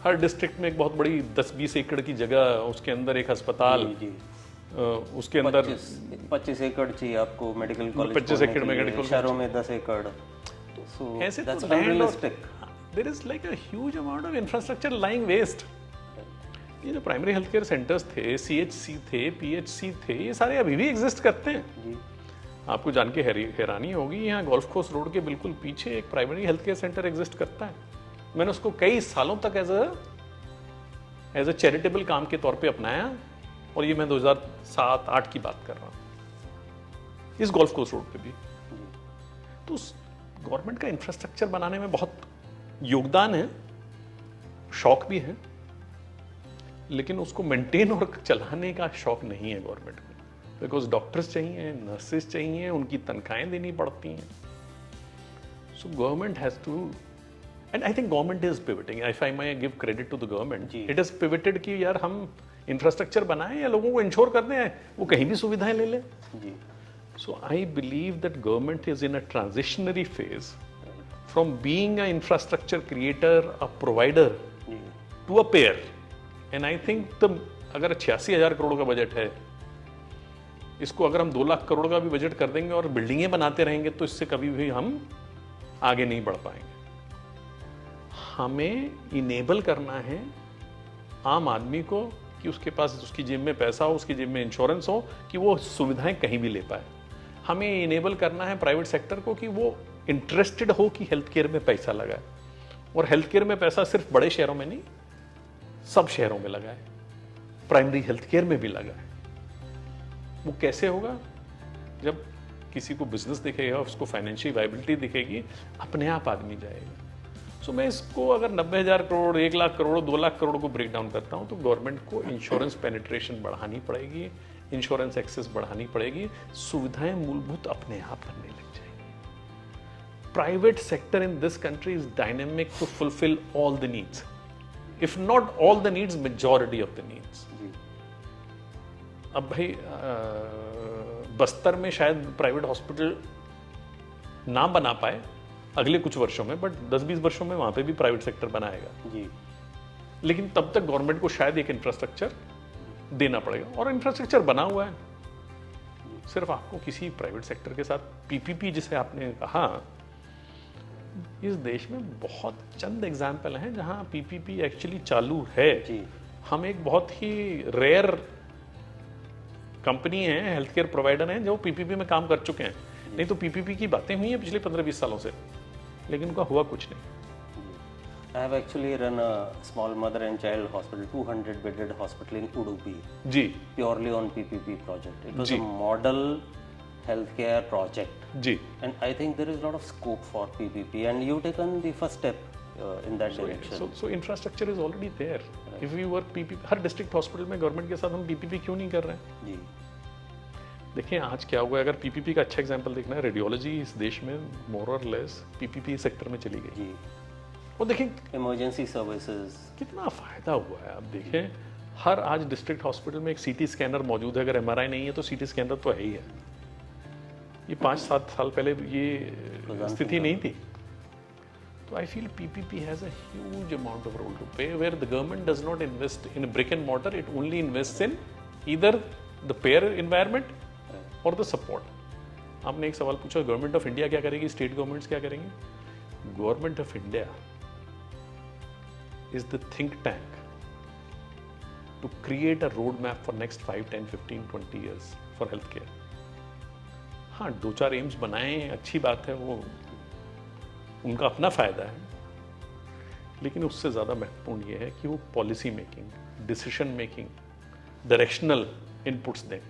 हर डिस्ट्रिक्ट में एक बहुत बड़ी 10-20 एकड़ की जगह, उसके अंदर एक अस्पताल, उसके अंदर 25 एकड़ चाहिए आपको मेडिकल कॉलेज, 25 एकड़ मेडिकल, शहरों में 10 एकड़. So ऐसे तो unrealistic. There is like a huge amount of infrastructure lying waste. ये जो प्राइमरी हेल्थ केयर सेंटर्स थे, CHC थे, PHC थे, ये सारे अभी भी एग्जिस्ट करते हैं. जी. आपको जान के हैरानी होगी, यहाँ गोल्फ कोर्स रोड के बिल्कुल पीछे एक primary health care centre exist करता है. मैंने उसको कई सालों तक एज अ चैरिटेबल काम के तौर पे अपनाया, और ये मैं 2007-8 की बात कर रहा हूँ, इस गोल्फ कोर्स रोड पे भी. तो गवर्नमेंट का इंफ्रास्ट्रक्चर बनाने में बहुत योगदान है, शौक भी है, लेकिन उसको मेंटेन और चलाने का शौक नहीं है गवर्नमेंट को. बिकॉज डॉक्टर्स चाहिए, नर्सेज चाहिए, उनकी तनख्वाहें देनी पड़ती हैं. So government has to, and I think government is pivoting. If I may give credit to the government, it is pivoted कि यार हम इंफ्रास्ट्रक्चर बनाएं या लोगों को इंश्योर कर दें वो कहीं भी सुविधाएं ले लें. So I believe that government is in a transitionary phase from being an infrastructure creator, a provider, to a payer. And I think अगर 86,000 करोड़ का बजट है, इसको अगर हम 2 लाख करोड़ का भी बजट कर देंगे और बिल्डिंगें बनाते रहेंगे तो इससे कभी भी हम आगे नहीं बढ़ पाएंगे. हमें इनेबल करना है आम आदमी को कि उसके पास उसकी जेब में पैसा हो, उसकी जेब में इंश्योरेंस हो, कि वो सुविधाएं कहीं भी ले पाए. हमें इनेबल करना है प्राइवेट सेक्टर को कि वो इंटरेस्टेड हो कि हेल्थ केयर में पैसा लगाए, और हेल्थ केयर में पैसा सिर्फ बड़े शहरों में नहीं, सब शहरों में लगाए, प्राइमरी हेल्थ केयर में भी लगाए. वो कैसे होगा? जब किसी को बिजनेस दिखेगा, उसको फाइनेंशियल वायबिलिटी दिखेगी, अपने आप आदमी जाएगा. सो मैं इसको अगर 90,000 करोड़, 1 लाख करोड़, 2 लाख करोड़ को ब्रेक डाउन करता हूँ, तो गवर्नमेंट को इंश्योरेंस पेनिट्रेशन बढ़ानी पड़ेगी, इंश्योरेंस एक्सेस बढ़ानी पड़ेगी, सुविधाएं मूलभूत अपने आप बनने लग जाएंगी. Private sector in this country is dynamic to fulfil all the needs, if not all the needs, majority of the needs. अब भाई बस्तर में शायद प्राइवेट हॉस्पिटल ना बना पाए अगले कुछ वर्षों में, बट 10-20 वर्षों में वहां पे भी प्राइवेट सेक्टर बनाएगा जी. लेकिन तब तक गवर्नमेंट को शायद एक इंफ्रास्ट्रक्चर देना पड़ेगा, और इंफ्रास्ट्रक्चर बना हुआ है. सिर्फ आपको किसी प्राइवेट सेक्टर के साथ पीपीपी जिसे आपने कहा, इस देश में बहुत चंद एग्जाम्पल हैं जहां पीपीपी एक्चुअली चालू है जी. हम एक बहुत ही रेयर कंपनी है, हेल्थ केयर प्रोवाइडर हैं जो पीपीपी में काम कर चुके हैं. नहीं तो पीपीपी की बातें हुई हैं पिछले 15-20 सालों से, लेकिन उनका हुआ कुछ नहीं. I have actually run a small mother and child hospital, 200-bedded hospital in Udupi. जी. Purely on PPP project. It was a model healthcare project. जी. And I think there is a lot of scope for PPP, and you've taken the first step in that direction. So infrastructure is already there. Right. If we work PPP, her district hospital में government के साथ हम PPP क्यों नहीं कर रहे हैं? जी. देखिए आज क्या हुआ, अगर पीपीपी का अच्छा एग्जांपल देखना है, रेडियोलॉजी इस देश में मोर और लेस पीपीपी सेक्टर में चली गई. जी. और देखें इमरजेंसी सर्विसेज कितना फायदा हुआ है. आप देखें हर आज डिस्ट्रिक्ट हॉस्पिटल में एक सीटी स्कैनर मौजूद है. अगर एमआरआई नहीं है तो सीटी स्कैनर तो है ही है. ये 5-7 साल पहले ये स्थिति नहीं थी. तो I feel PPP has a huge amount of role to play, where the government does not invest in brick and mortar, it only invest in either the pair environment or the support. आपने एक सवाल पूछा, government of India क्या करेगी, state governments क्या करेंगी? Government of India is the think tank to create a roadmap for next 5, 10, 15, 20 years for healthcare. हाँ, 2-4 AIIMS बनाएं, अच्छी बात है, वो उनका अपना फायदा है, लेकिन उससे ज़्यादा महत्वपूर्ण ये है कि वो policy making, decision making, directional inputs दें,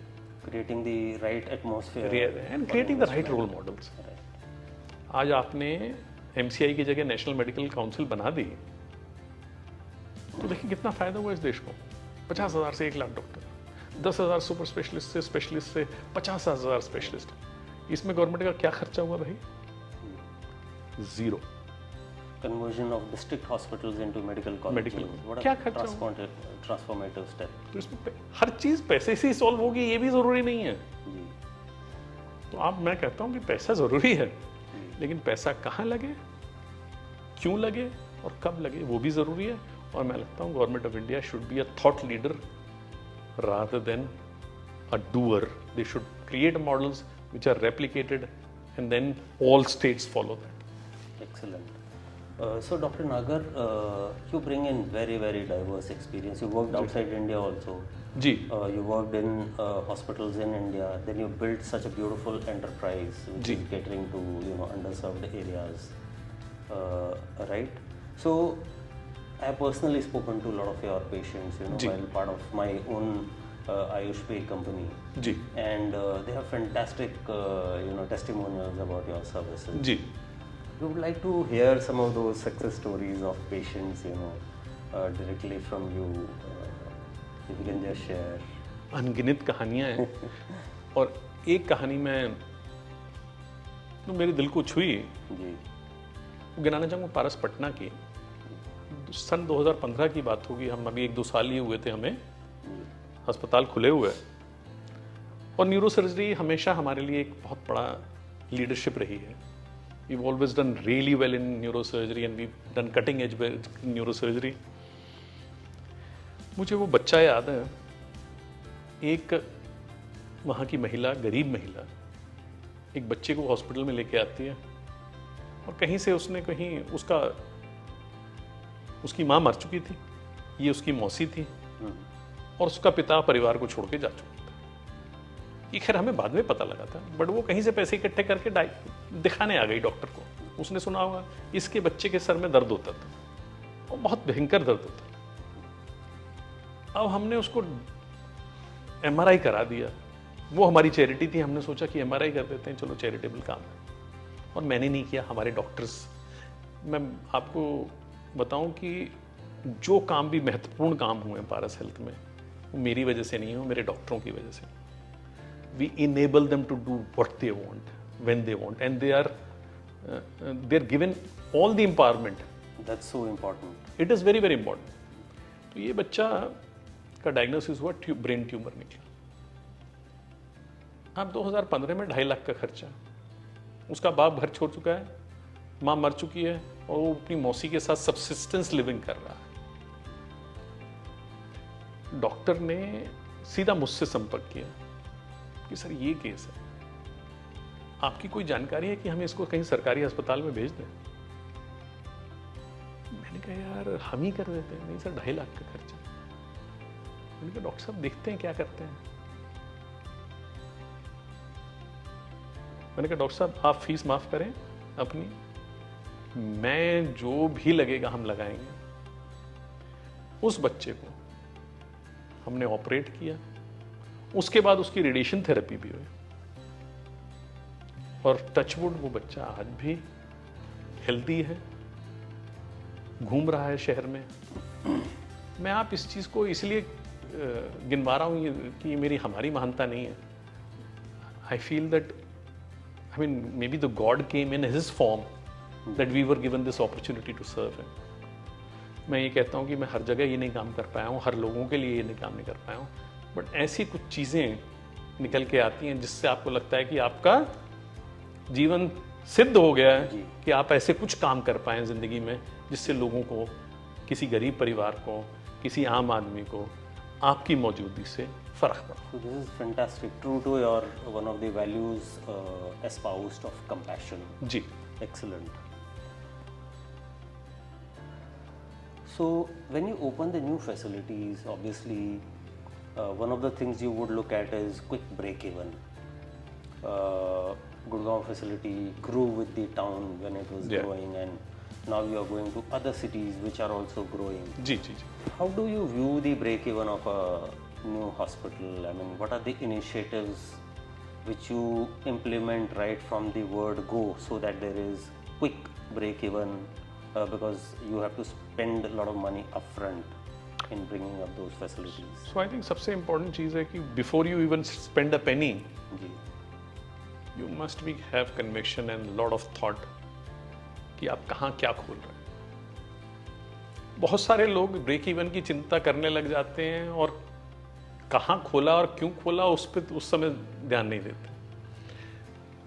creating the right atmosphere and creating the right role models. आज आपने MCI की जगह नेशनल मेडिकल काउंसिल बना दी, तो देखिए कितना फायदा हुआ इस देश को. 50,000 से 1 लाख डॉक्टर, 10,000 सुपर स्पेशलिस्ट से 50,000 स्पेशलिस्ट. इसमें गवर्नमेंट का क्या खर्चा हुआ भाई? Zero. conversion of district hospitals into medical colleges. What क्या a खर्चा transformative step. तो इसमें हर चीज पैसे से ही सॉल्व होगी, ये भी जरूरी नहीं है. जी. तो आप, मैं कहता हूँ कि पैसा जरूरी है, लेकिन पैसा कहाँ लगे, क्यों लगे और कब लगे, वो भी जरूरी है. और मैं लगता हूँ government of India should be a thought leader rather than a doer. They should create models which are replicated and then all states follow that. Excellent. So Dr. Nagar, you bring in very, very diverse experience. You worked outside India also. जी. You worked in hospitals in India. Then you built such a beautiful enterprise which is catering to underserved areas, right? So I have personally spoken to a lot of your patients, while part of my own Ayush Pay company. जी. And they have fantastic, testimonials about your services. जी. We would like to hear some of those success stories of patients, directly from you. If you can just share. अनगिनत कहानियां हैं. और एक कहानी में तो मेरे दिल को छुई. जी. गिनाना चाहूँगा पारस पटना की. सन 2015 की बात होगी, हम अभी 1-2 साल ही हुए थे हमें अस्पताल खुले हुए. और न्यूरो सर्जरी हमेशा हमारे लिए एक बहुत बड़ा लीडरशिप रही है. We've always done really well in neurosurgery and we've done cutting edge neurosurgery. मुझे वो बच्चा याद है, एक वहाँ की महिला, गरीब महिला, एक बच्चे को हॉस्पिटल में लेके आती है और कहीं से उसने उसकी माँ मर चुकी थी, ये उसकी मौसी थी और उसका पिता परिवार को छोड़ के जा चुका था. ये खैर हमें बाद में पता लगा था, बट वो कहीं से पैसे इकट्ठे करके दिखाने आ गई डॉक्टर को. उसने सुना होगा इसके बच्चे के सर में दर्द होता था और बहुत भयंकर दर्द होता. अब हमने उसको MRI करा दिया. वो हमारी चैरिटी थी, हमने सोचा कि MRI कर देते हैं, चलो चैरिटेबल काम है. और मैंने नहीं किया, हमारे डॉक्टर्स. मैं आपको बताऊं कि जो काम भी महत्वपूर्ण काम हुए पारस हेल्थ में, वो मेरी वजह से नहीं हो, मेरे डॉक्टरों की वजह से. We enable them to do what they want when they want and they are given all the empowerment. That's so important. It is very very important. तो ये बच्चा का डायग्नोसिस हुआ, ब्रेन ट्यूमर निकला. अब 2015 में 2.5 लाख का खर्चा. उसका बाप घर छोड़ चुका है, माँ मर चुकी है और वो अपनी मौसी के साथ सब्सिस्टेंस लिविंग कर रहा है. डॉक्टर ने सीधा मुझसे संपर्क किया कि सर ये केस है, आपकी कोई जानकारी है कि हमें इसको कहीं सरकारी अस्पताल में भेज दें? मैंने कहा यार हम ही कर देते हैं. नहीं सर, 2.5 लाख का खर्चा. मैंने कहा डॉक्टर साहब देखते हैं क्या करते हैं. मैंने कहा डॉक्टर साहब आप फीस माफ करें अपनी, मैं जो भी लगेगा हम लगाएंगे. उस बच्चे को हमने ऑपरेट किया, उसके बाद उसकी रेडिएशन थेरेपी भी हुई और टचवुड वो बच्चा आज भी हेल्दी है, घूम रहा है शहर में. मैं आप इस चीज़ को इसलिए गिनवा रहा हूँ कि मेरी हमारी महानता नहीं है. I feel that I mean, maybe the God came in his form that we were given this opportunity to serve him. मैं ये कहता हूँ कि मैं हर जगह ये नहीं काम कर पाया हूँ, हर लोगों के लिए ये नहीं काम नहीं कर पाया हूँ, बट ऐसी कुछ चीज़ें निकल के आती हैं जिससे आपको लगता है कि आपका जीवन सिद्ध हो गया है कि आप ऐसे कुछ काम कर पाएँ ज़िंदगी में जिससे लोगों को, किसी गरीब परिवार को, किसी आम आदमी को आपकी मौजूदगी से फर्क पड़ा. So this is fantastic. True to your one of the values espoused of compassion. जी. Excellent. So when you open the new facilities, obviously one of the things you would look at is quick break even. Gurgaon facility grew with the town when it was Yeah. growing, and now you are going to other cities which are also growing. जी जी जी How do you view the break even of a new hospital? I mean, what are the initiatives which you implement right from the word go so that there is quick break even, because you have to spend a lot of money upfront in bringing up those facilities? So I think सबसे important चीज़ है कि before you even spend a penny जी, you must be have conviction and lot of thought कि आप कहाँ क्या खोल रहे हैं. बहुत सारे लोग ब्रेक इवन की चिंता करने लग जाते हैं और कहाँ खोला और क्यों खोला उस पर उस समय ध्यान नहीं देते.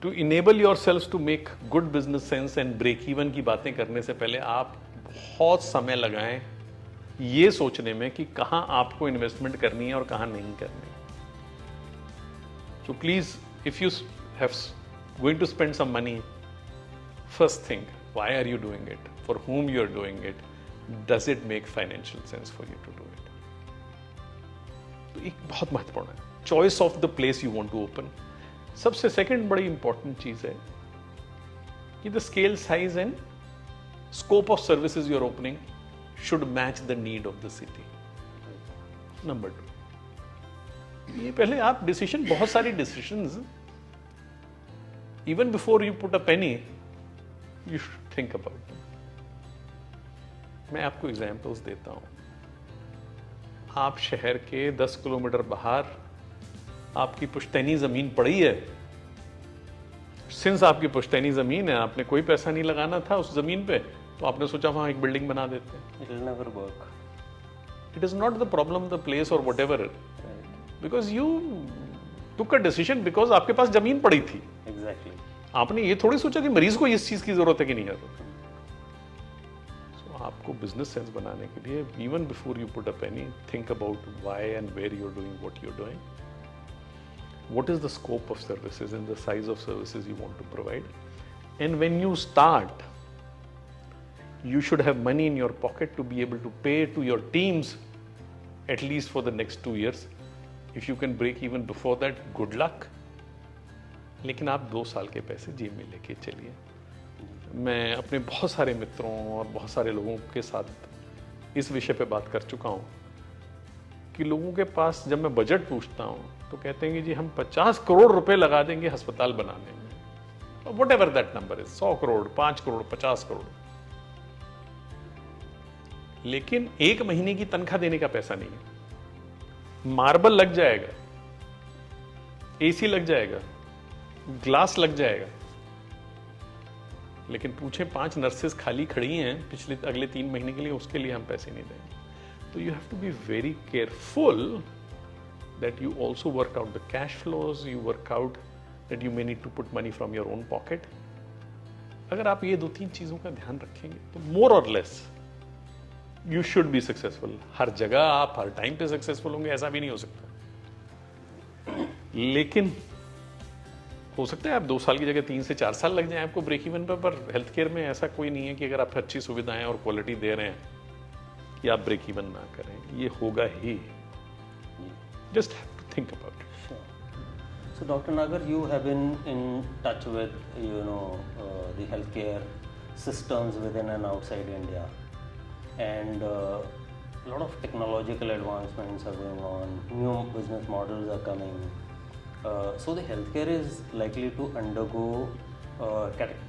To enable yourself to make good business sense and break even की बातें करने से पहले आप बहुत समय लगाएं ये सोचने में कि कहाँ आपको इन्वेस्टमेंट करनी है और कहाँ नहीं करनी है. So please, if you have going to spend some money, first think, why are you doing it? For whom you are doing it? Does it make financial sense for you to do it? तो एक बहुत महत्वपूर्ण है. Choice of the place you want to open. सबसे second बड़ी important चीज है कि the scale size and scope of services you are opening should match the need of the city. Number 2. ये पहले आप डिसीजन बहुत सारी decisions even before you put a Penney you should think about. मैं आपको एग्जांपल्स देता हूं. आप शहर के 10 किलोमीटर बाहर आपकी पुश्तैनी जमीन पड़ी है. सिंस आपकी पुश्तैनी जमीन है, आपने कोई पैसा नहीं लगाना था उस जमीन पे, तो आपने सोचा वहां एक बिल्डिंग बना देते हैं. it will never work. It is not the problem the place और whatever, because you took a decision because आपके पास जमीन पड़ी थी. Exactly. आपने ये थोड़ी सोचा कि मरीज को इस चीज की जरूरत है कि नहीं है. So, आपको बिजनेस सेंस बनाने के लिए even before you put a penny think about why and where you are doing what you are doing, what is the scope of services and the size of services you want to provide, and when you start you should have money in your pocket to be able to pay to your teams at least for the next 2 years. If you can break even before that, good luck. लेकिन आप 2 साल के पैसे जेब में लेके चलिए. मैं अपने बहुत सारे मित्रों और बहुत सारे लोगों के साथ इस विषय पे बात कर चुका हूँ कि लोगों के पास जब मैं बजट पूछता हूँ तो कहते हैं कि जी हम 50 करोड़ रुपए लगा देंगे अस्पताल बनाने में, what ever that number is, 100 crore, 5 crore, 50 crore, लेकिन 1 महीने की तनख्वाह देने का पैसा नहीं है. मार्बल लग जाएगा, एसी लग जाएगा, ग्लास लग जाएगा, लेकिन पूछे 5 नर्सेस खाली खड़ी हैं पिछले अगले 3 महीने के लिए, उसके लिए हम पैसे नहीं देंगे. So you have to be very careful that you also work out the cash flows, you work out that you may need to put money from your own pocket. अगर आप ये 2-3 चीजों का ध्यान रखेंगे तो more or less you should be successful. हर जगह आप हर टाइम पे सक्सेसफुल होंगे ऐसा भी नहीं हो सकता, लेकिन हो सकता है आप 2 साल की जगह 3 से 4 साल लग जाए आपको ब्रेक इवन पर हेल्थ केयर में ऐसा कोई नहीं है कि अगर आप अच्छी सुविधाएं और क्वालिटी दे रहे हैं कि आप ब्रेक इवन ना करें. ये होगा ही. Just have to think about it. Sure. So, Dr. Nagar, you have been in touch with, the healthcare systems within and outside India, and a lot of technological advancements are going on. New business models are coming. So, the healthcare is likely to undergo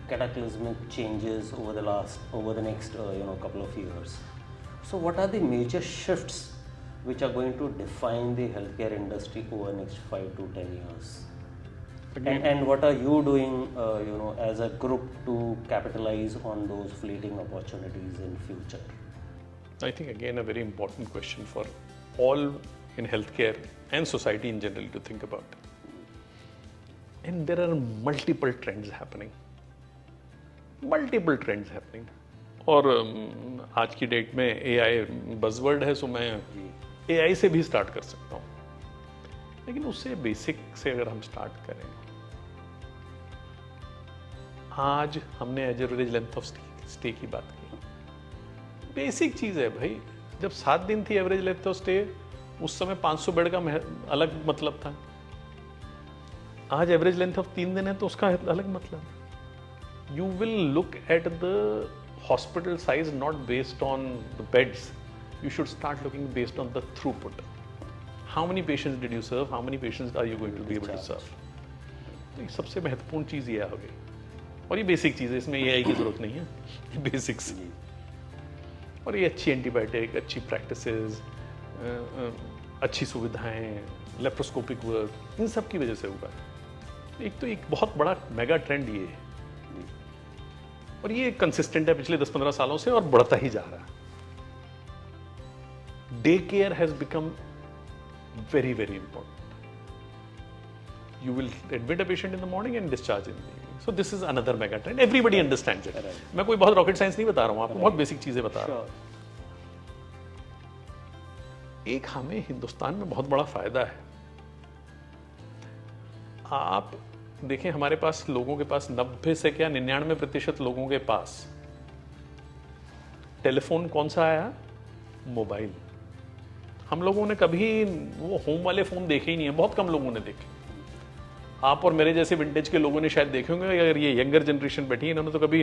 cataclysmic changes over the next couple of years. So, what are the major shifts which are going to define the healthcare industry over the next 5 to 10 years? And what are you doing, as a group to capitalize on those fleeting opportunities in future? I think again a very important question for all in healthcare and society in general to think about. And there are multiple trends happening. और आज की date में AI buzzword है, सो मैं AI से भी start कर सकता हूँ, लेकिन उससे बेसिक से अगर हम स्टार्ट करें, आज हमने एवरेज लेंथ ऑफ स्टे की बात की. बेसिक चीज़ है भाई। जब 7 दिन थी एवरेज लेंथ ऑफ स्टे, उस समय 500 बेड का अलग मतलब था। आज एवरेज लेंथ ऑफ 3 दिन है तो उसका अलग मतलब। You will look at the hospital size not based on the beds, you should start looking based on the throughput. How many patients did you serve, how many patients are you going to be able to serve. तो सबसे महत्वपूर्ण चीज़ ये हो गई, और ये basic चीज़ है, इसमें एआई की जरूरत नहीं है, बेसिक्स। और ये अच्छी एंटीबायोटिक, अच्छी प्रैक्टिसेस, अच्छी सुविधाएं, लेप्रोस्कोपिक वर्क, इन सब की वजह से हुआ है। एक तो एक बहुत बड़ा मेगा ट्रेंड ये है, और ये कंसिस्टेंट है पिछले 10-15 सालों से और बढ़ता ही जा रहा है। Day care has become very very important. You will admit a patient in the morning and discharge in the evening. So this is another mega trend. Everybody understands it. मैं कोई बहुत रॉकेट साइंस नहीं बता रहा हूँ आपको, बहुत basic चीजें बता रहा हूँ। एक हमें हिंदुस्तान में बहुत बड़ा फायदा है। आप देखें, हमारे पास लोगों के पास 90 से क्या 99% लोगों के पास टेलीफोन कौन सा आया? मोबाइल। हम लोगों ने कभी वो होम वाले फोन देखे ही नहीं है, बहुत कम लोगों ने देखे। आप और मेरे जैसे विंटेज के लोगों ने शायद देखे होंगे, अगर ये यंगर जनरेशन बैठी है इन्होंने तो कभी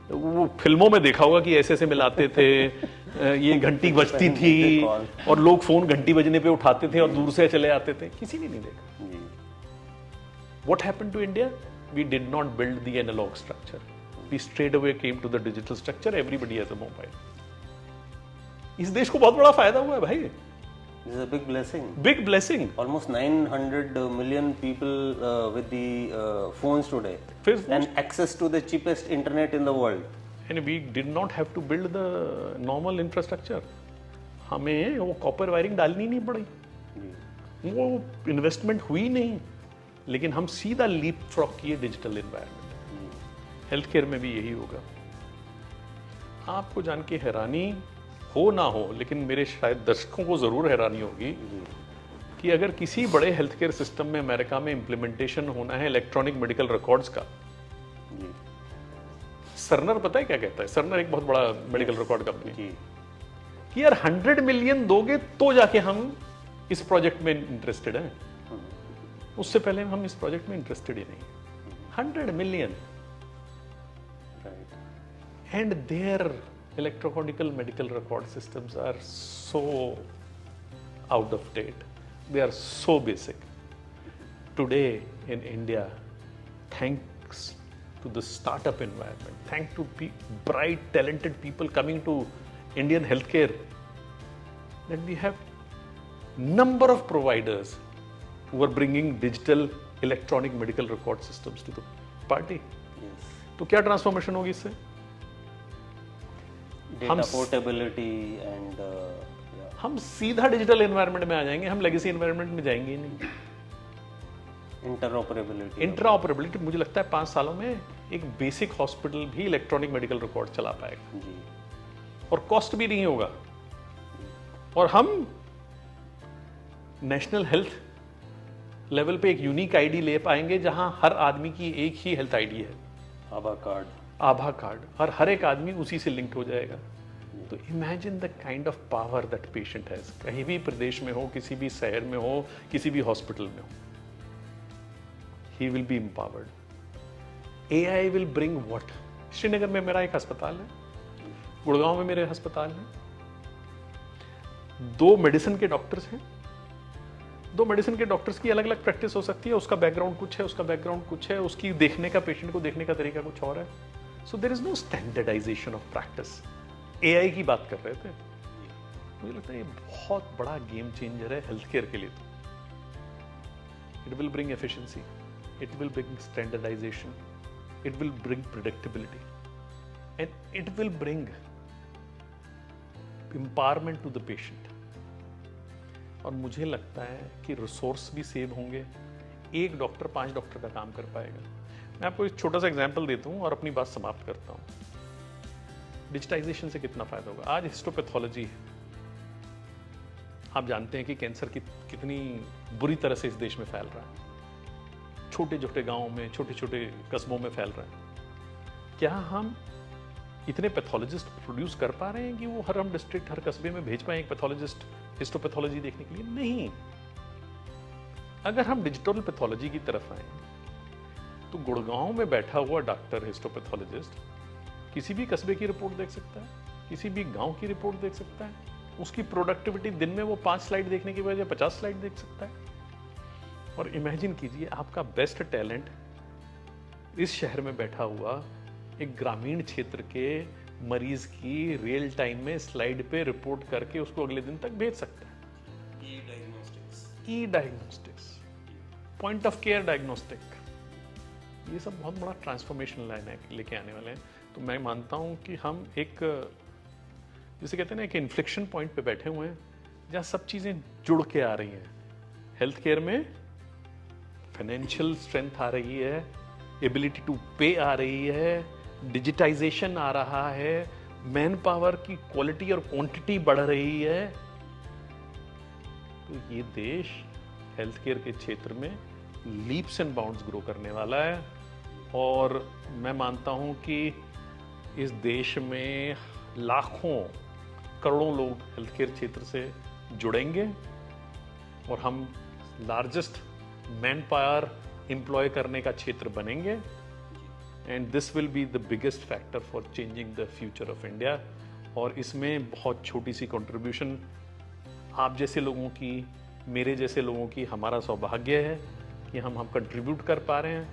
वो फिल्मों में देखा होगा कि ऐसे ऐसे मिलाते थे, ये घंटी बजती थी और लोग फोन घंटी बजने पे उठाते थे और दूर से चले आते थे। किसी ने नहीं देखा। What happened to India? We did not build the analog structure. We straight away came to the digital structure. Everybody has a mobile. इस देश को बहुत बड़ा फायदा हुआ है भाई। This is a big blessing. Big blessing. Almost 900 million people with the phones today, and access to the cheapest internet in the world. And we did not have to build the normal infrastructure. हमें वो copper wiring डालनी नहीं पड़ी, वो investment हुई नहीं, लेकिन हम सीधा लीप फ्रॉग किए डिजिटल एनवायरनमेंट। हेल्थ केयर में भी यही होगा। आपको जान के हैरानी हो ना हो, लेकिन मेरे शायद दर्शकों को जरूर हैरानी होगी कि अगर किसी बड़े हेल्थ केयर सिस्टम में अमेरिका में इंप्लीमेंटेशन होना है इलेक्ट्रॉनिक मेडिकल रिकॉर्ड्स का, सर्नर पता है क्या कहता है? सर्नर एक बहुत बड़ा मेडिकल रिकॉर्ड कंपनी, कि यार 100 मिलियन दोगे तो जाके हम इस प्रोजेक्ट में इंटरेस्टेड हैं, उससे पहले हम इस प्रोजेक्ट में इंटरेस्टेड ही नहीं। 100 million, and there electronical medical record systems are so out of date. They are so basic. Today in India, thanks to the startup environment, thanks to bright, talented people coming to Indian healthcare, that we have number of providers who are bringing digital electronic medical record systems to the party. Yes. तो क्या transformation होगी इससे? Data portability and हम सीधा digital environment में आ जाएंगे, हम legacy environment में जाएंगे ही नहीं। इंटरऑपरेबिलिटी मुझे लगता है 5 सालों में एक बेसिक हॉस्पिटल भी इलेक्ट्रॉनिक मेडिकल रिकॉर्ड चला पाएगा जी, और कॉस्ट भी नहीं होगा, और हम नेशनल हेल्थ लेवल पे एक यूनिक आईडी ले पाएंगे जहां हर आदमी की एक ही हेल्थ आईडी है, आभा कार्ड, और हर एक आदमी उसी से लिंक्ड हो जाएगा। तो imagine the kind of power that patient has, कहीं भी प्रदेश में हो, किसी भी शहर में हो, किसी भी हॉस्पिटल में हो, he will be empowered. AI will bring what? Srinagar में मेरा एक अस्पताल है, गुड़गांव में मेरे अस्पताल है, 2 मेडिसिन के डॉक्टर्स हैं, 2 मेडिसिन के डॉक्टर्स की अलग अलग प्रैक्टिस हो सकती है, उसका बैकग्राउंड कुछ है, उसका बैकग्राउंड कुछ है, उसकी देखने का, पेशेंट को देखने का तरीका कुछ और है। So there is no standardisation of practice. AI की बात कर रहे थे, मुझे लगता है ये बहुत बड़ा गेम चेंजर है हेल्थ केयर के लिए। It will bring efficiency, it will bring standardisation, it will bring predictability, and it will bring empowerment to the patient. और मुझे लगता है कि रिसोर्स भी सेव होंगे, एक डॉक्टर 5 डॉक्टर का काम कर पाएगा। मैं आपको एक छोटा सा एग्जांपल देता हूँ और अपनी बात समाप्त करता हूँ। डिजिटाइजेशन से कितना फायदा होगा? आज हिस्टोपैथोलॉजी है, आप जानते हैं कि कैंसर की कितनी बुरी तरह से इस देश में फैल रहा है, छोटे छोटे गाँव में, छोटे छोटे कस्बों में फैल रहा है। क्या हम इतने पैथोलॉजिस्ट प्रोड्यूस कर पा रहे हैं कि वो हर हम डिस्ट्रिक्ट, हर कस्बे में भेज पाए एक पैथोलॉजिस्ट हिस्टोपैथोलॉजी देखने के लिए? नहीं। अगर हम डिजिटल पैथोलॉजी की तरफ आए तो गुड़गांव में बैठा हुआ डॉक्टर हिस्टोपैथोलॉजिस्ट किसी भी कस्बे की रिपोर्ट देख सकता है, किसी भी गांव की रिपोर्ट देख सकता है। उसकी प्रोडक्टिविटी दिन में वो 5 स्लाइड देखने की बजाय 50 स्लाइड देख सकता है। और इमेजिन कीजिए आपका बेस्ट टैलेंट इस शहर में बैठा हुआ एक ग्रामीण क्षेत्र के मरीज की रियल टाइम में स्लाइड पे रिपोर्ट करके उसको अगले दिन तक भेज सकता है। E diagnostics, point of care diagnostic, ये सब बहुत बड़ा ट्रांसफॉर्मेशन लाइन है लेके आने वाले हैं। तो मैं मानता हूँ कि हम एक, जिसे कहते हैं ना, एक इन्फ्लेक्शन पॉइंट पे बैठे हुए हैं जहाँ सब चीज़ें जुड़ के आ रही हैं। हेल्थ केयर में फाइनेंशियल स्ट्रेंथ आ रही है, एबिलिटी टू पे आ रही है, डिजिटाइजेशन आ रहा है, मैन पावर की क्वालिटी और क्वांटिटी बढ़ रही है। तो ये देश हेल्थ केयर के क्षेत्र में लीप्स एंड बाउंड्स ग्रो करने वाला है। और मैं मानता हूं कि इस देश में लाखों करोड़ों लोग हेल्थ केयर क्षेत्र से जुड़ेंगे और हम लार्जेस्ट मैन पावर एम्प्लॉय करने का क्षेत्र बनेंगे। And this will be the biggest factor for changing the future of India. और इसमें बहुत छोटी सी कंट्रीब्यूशन आप जैसे लोगों की, मेरे जैसे लोगों की, हमारा सौभाग्य है कि हम कंट्रीब्यूट कर पा रहे हैं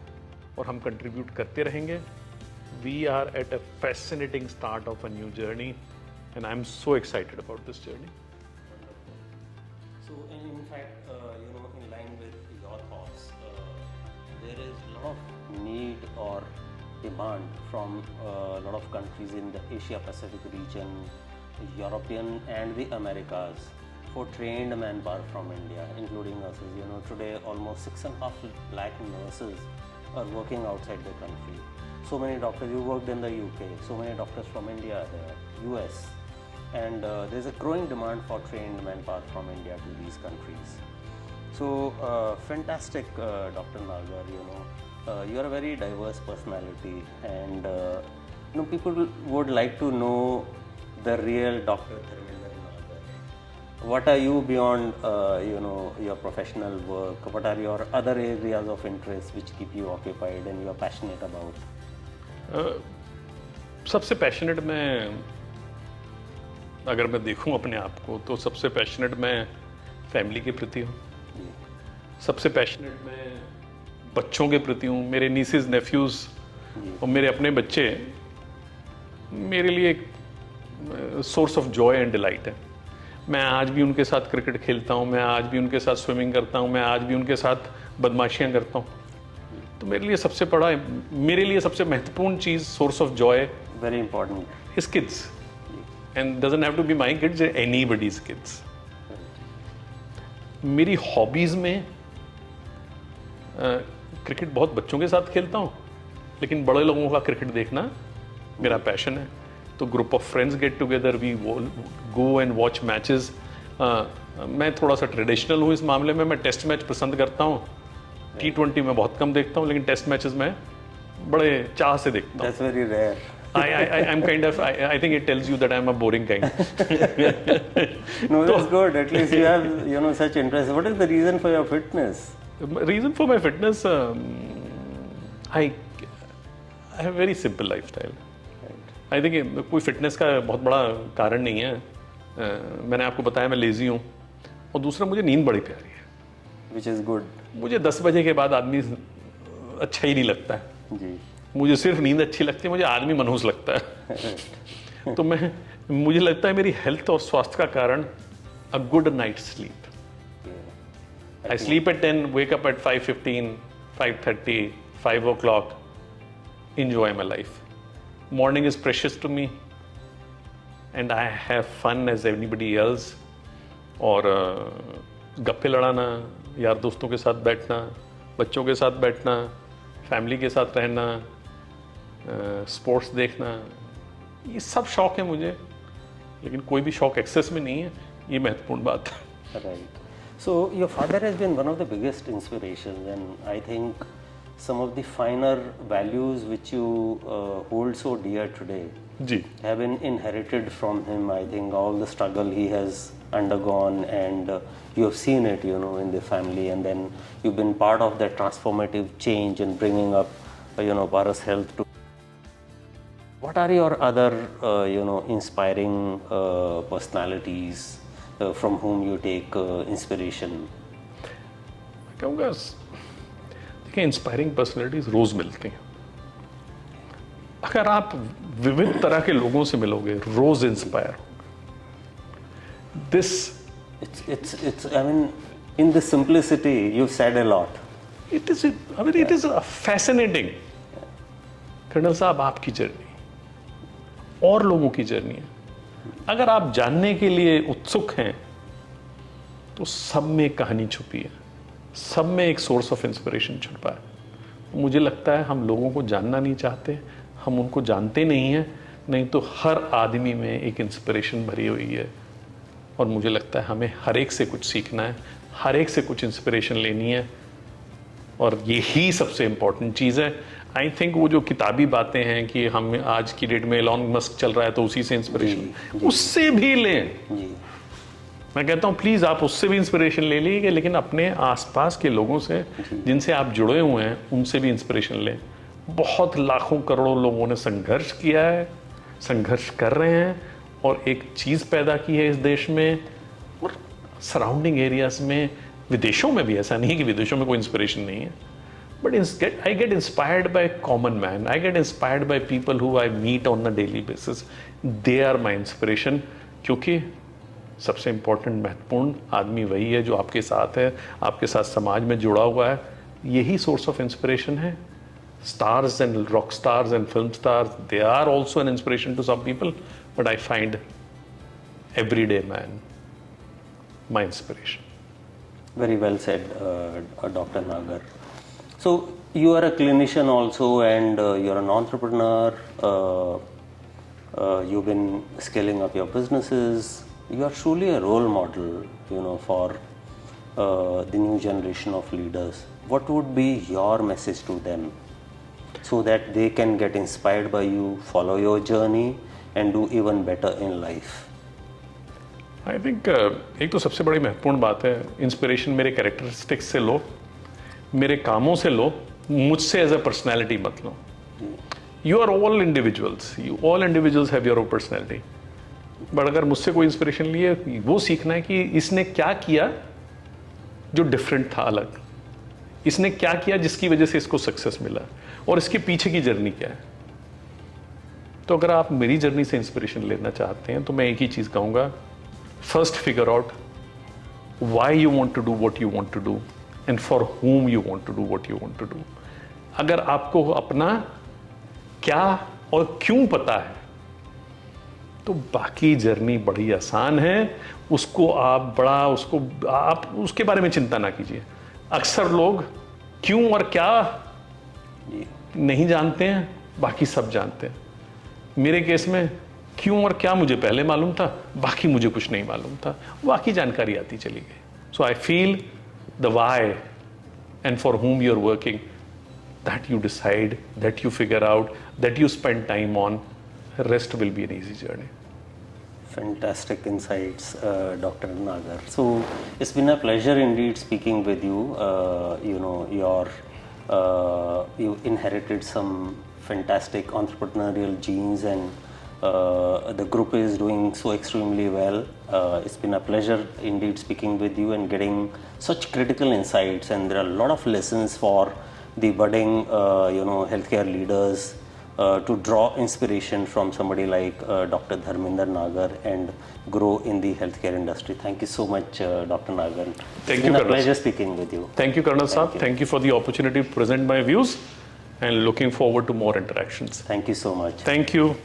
और हम कंट्रीब्यूट करते रहेंगे। We are at a fascinating start of a new journey and I am so excited about this journey. So, in fact, in line with your thoughts, there is a lot of need or demand from a lot of countries in the Asia Pacific region, European and the Americas, for trained manpower from India, including nurses. Today almost 6.5 lakh nurses are working outside the country. So many doctors, you worked in the UK, so many doctors from India are there, US. And there's a growing demand for trained manpower from India to these countries. So fantastic, Dr. Nagar. You are a very diverse personality, and people would like to know the real Dr. Dharmendra Nagar. What are you beyond your professional work? What are your other areas of interest which keep you occupied and you are passionate about? सबसे passionate मैं, अगर मैं देखूं अपने आप को, तो सबसे पैशनेट मैं फैमिली के प्रति हूँ। सबसे पैशनेट मैं बच्चों के प्रति हूँ। मेरे नीसेस, नेफ्यूज़ और मेरे अपने बच्चे मेरे लिए एक source of Joy and delight है। मैं आज भी उनके साथ क्रिकेट खेलता हूँ, मैं आज भी उनके साथ स्विमिंग करता हूँ, मैं आज भी उनके साथ बदमाशियाँ करता हूँ। तो मेरे लिए सबसे महत्वपूर्ण चीज़, source of joy, very important, is kids. And doesn't have to be my kids, anybody's kids. मेरी हॉबीज में क्रिकेट बहुत बच्चों के साथ खेलता हूँ, लेकिन बड़े लोगों का क्रिकेट देखना मेरा पैशन है। तो group of friends get together, we go and watch matches. मैं थोड़ा सा ट्रेडिशनल हूँ इस मामले में, मैं टेस्ट मैच पसंद करता हूँ। T20 में बहुत कम देखता हूँ, लेकिन टेस्ट मैचेस में बड़े चाह से देखता हूँ। That's very rare. I'm kind of, I think it tells you that I'm a boring kind. No, that's good. At least you have, such interest. What is the reason for your fitness? Reason for my fitness, I have a very simple lifestyle. I think कोई fitness का बहुत बड़ा कारण नहीं है। मैंने आपको बताया मैं लेजी हूँ, और दूसरा मुझे नींद बड़ी प्यारी है। Which is good. मुझे 10 बजे के बाद आदमी अच्छा ही नहीं लगता है जी। मुझे सिर्फ नींद अच्छी लगती है, मुझे आदमी मनहूस लगता है। तो मुझे लगता है मेरी हेल्थ और स्वास्थ्य का कारण a good night sleep. I sleep at 10, wake up at 5:15, 5:30, 5 o'clock, enjoy my life. Morning is precious to me and I have fun as anybody else. और गप्पे लड़ाना, यार दोस्तों के साथ बैठना, बच्चों के साथ बैठना, फैमिली के साथ रहना, स्पोर्ट्स देखना, ये सब शौक है मुझे, लेकिन कोई भी शौक एक्सेस में नहीं है, ये महत्वपूर्ण बात है। Right. So your father has been one of the biggest inspirations, and I think some of the finer values which you hold so dear today ji have been inherited from him. I think all the struggle he has undergone, and you have seen it, you know, in the family, and then you've been part of that transformative change in bringing up, you know, Paras Health to. What are your other, you know, inspiring personalities from whom you take inspiration? मैं कहूँगा देखिए inspiring personalities रोज मिलती हैं। अगर आप विविध तरह के लोगों से मिलोगे रोज इंस्पायर होगे। This It's I mean, in the simplicity you've said a lot. It is fascinating. Colonel साहब आपकी जर्नी और लोगों की जर्नी है, अगर आप जानने के लिए उत्सुक हैं तो सब में एक कहानी छुपी है, सब में एक सोर्स ऑफ इंस्पिरेशन छुपा है। मुझे लगता है हम लोगों को जानना नहीं चाहते, हम उनको जानते नहीं हैं, नहीं तो हर आदमी में एक इंस्पिरेशन भरी हुई है। और मुझे लगता है हमें हर एक से कुछ सीखना है, हर एक से कुछ इंस्पिरेशन लेनी है, और यही सबसे इम्पोर्टेंट चीज़ है। आई थिंक वो जो किताबी बातें हैं कि हम आज की डेट में एलॉन मस्क चल रहा है तो उसी से इंस्पिरेशन, उससे भी लें। मैं कहता हूँ प्लीज़ आप उससे भी इंस्पिरेशन ले लीजिए, लेकिन अपने आसपास के लोगों से जिनसे आप जुड़े हुए हैं उनसे भी इंस्पिरेशन लें। बहुत लाखों करोड़ों लोगों ने संघर्ष किया है, संघर्ष कर रहे हैं, और एक चीज़ पैदा की है इस देश में और सराउंडिंग एरियाज में, विदेशों में भी। ऐसा नहीं है कि विदेशों में कोई इंस्पिरेशन नहीं है, but I get inspired by common man, I get inspired by people who I meet on a daily basis. They are my inspiration, क्योंकि सबसे इम्पोर्टेंट महत्वपूर्ण आदमी वही है जो आपके साथ है, आपके साथ समाज में जुड़ा हुआ है। यही सोर्स ऑफ इंस्पिरेशन है। Stars and rock stars and film stars, they are also an inspiration to some people, but I find everyday man my inspiration. Very well said, Dr. Nagar. So you are a clinician also, and you're an entrepreneur. You've been scaling up your businesses. You are truly a role model, you know, for the new generation of leaders. What would be your message to them, so that they can get inspired by you, follow your journey, and do even better in life? I think एक तो सबसे बड़ी महत्वपूर्ण बात है, inspiration मेरे characteristics से लो, मेरे कामों से लो, मुझसे एज अ पर्सनैलिटी मत लो। You are all individuals, you all individuals have your own personality, but अगर मुझसे कोई इंस्पिरेशन लिए, वो सीखना है कि इसने क्या किया जो डिफरेंट था, अलग। इसने क्या किया जिसकी वजह से इसको सक्सेस मिला, और इसके पीछे की जर्नी क्या है। तो अगर आप मेरी जर्नी से इंस्पिरेशन लेना चाहते हैं तो मैं एक ही चीज़ कहूँगा, first figure out why you want to do what you want to do and for whom you want to do what you want to do. अगर आपको अपना क्या और क्यों पता है तो बाकी जर्नी बड़ी आसान है। उसको आप उसके बारे में चिंता ना कीजिए। अक्सर लोग क्यों और क्या नहीं जानते हैं, बाकी सब जानते हैं। मेरे केस में क्यों और क्या मुझे पहले मालूम था, बाकी मुझे कुछ नहीं मालूम था, बाकी जानकारी आती चली गई। So I feel the why and for whom you are working, that you decide, that you figure out, that you spend time on, rest will be an easy journey. Fantastic insights, Dr. Nagar. So it's been a pleasure indeed speaking with you. You know, you inherited some fantastic entrepreneurial genes, and the group is doing so extremely well. It's been a pleasure indeed speaking with you and getting such critical insights. And there are a lot of lessons for the budding, you know, healthcare leaders. To draw inspiration from somebody like Dr. Dharminder Nagar and grow in the healthcare industry. Thank you so much, Dr. Nagar. Thank you, It's been a Colonel. pleasure speaking with you. Thank you, Colonel Saab. Thank you for the opportunity to present my views, and looking forward to more interactions. Thank you so much. Thank you.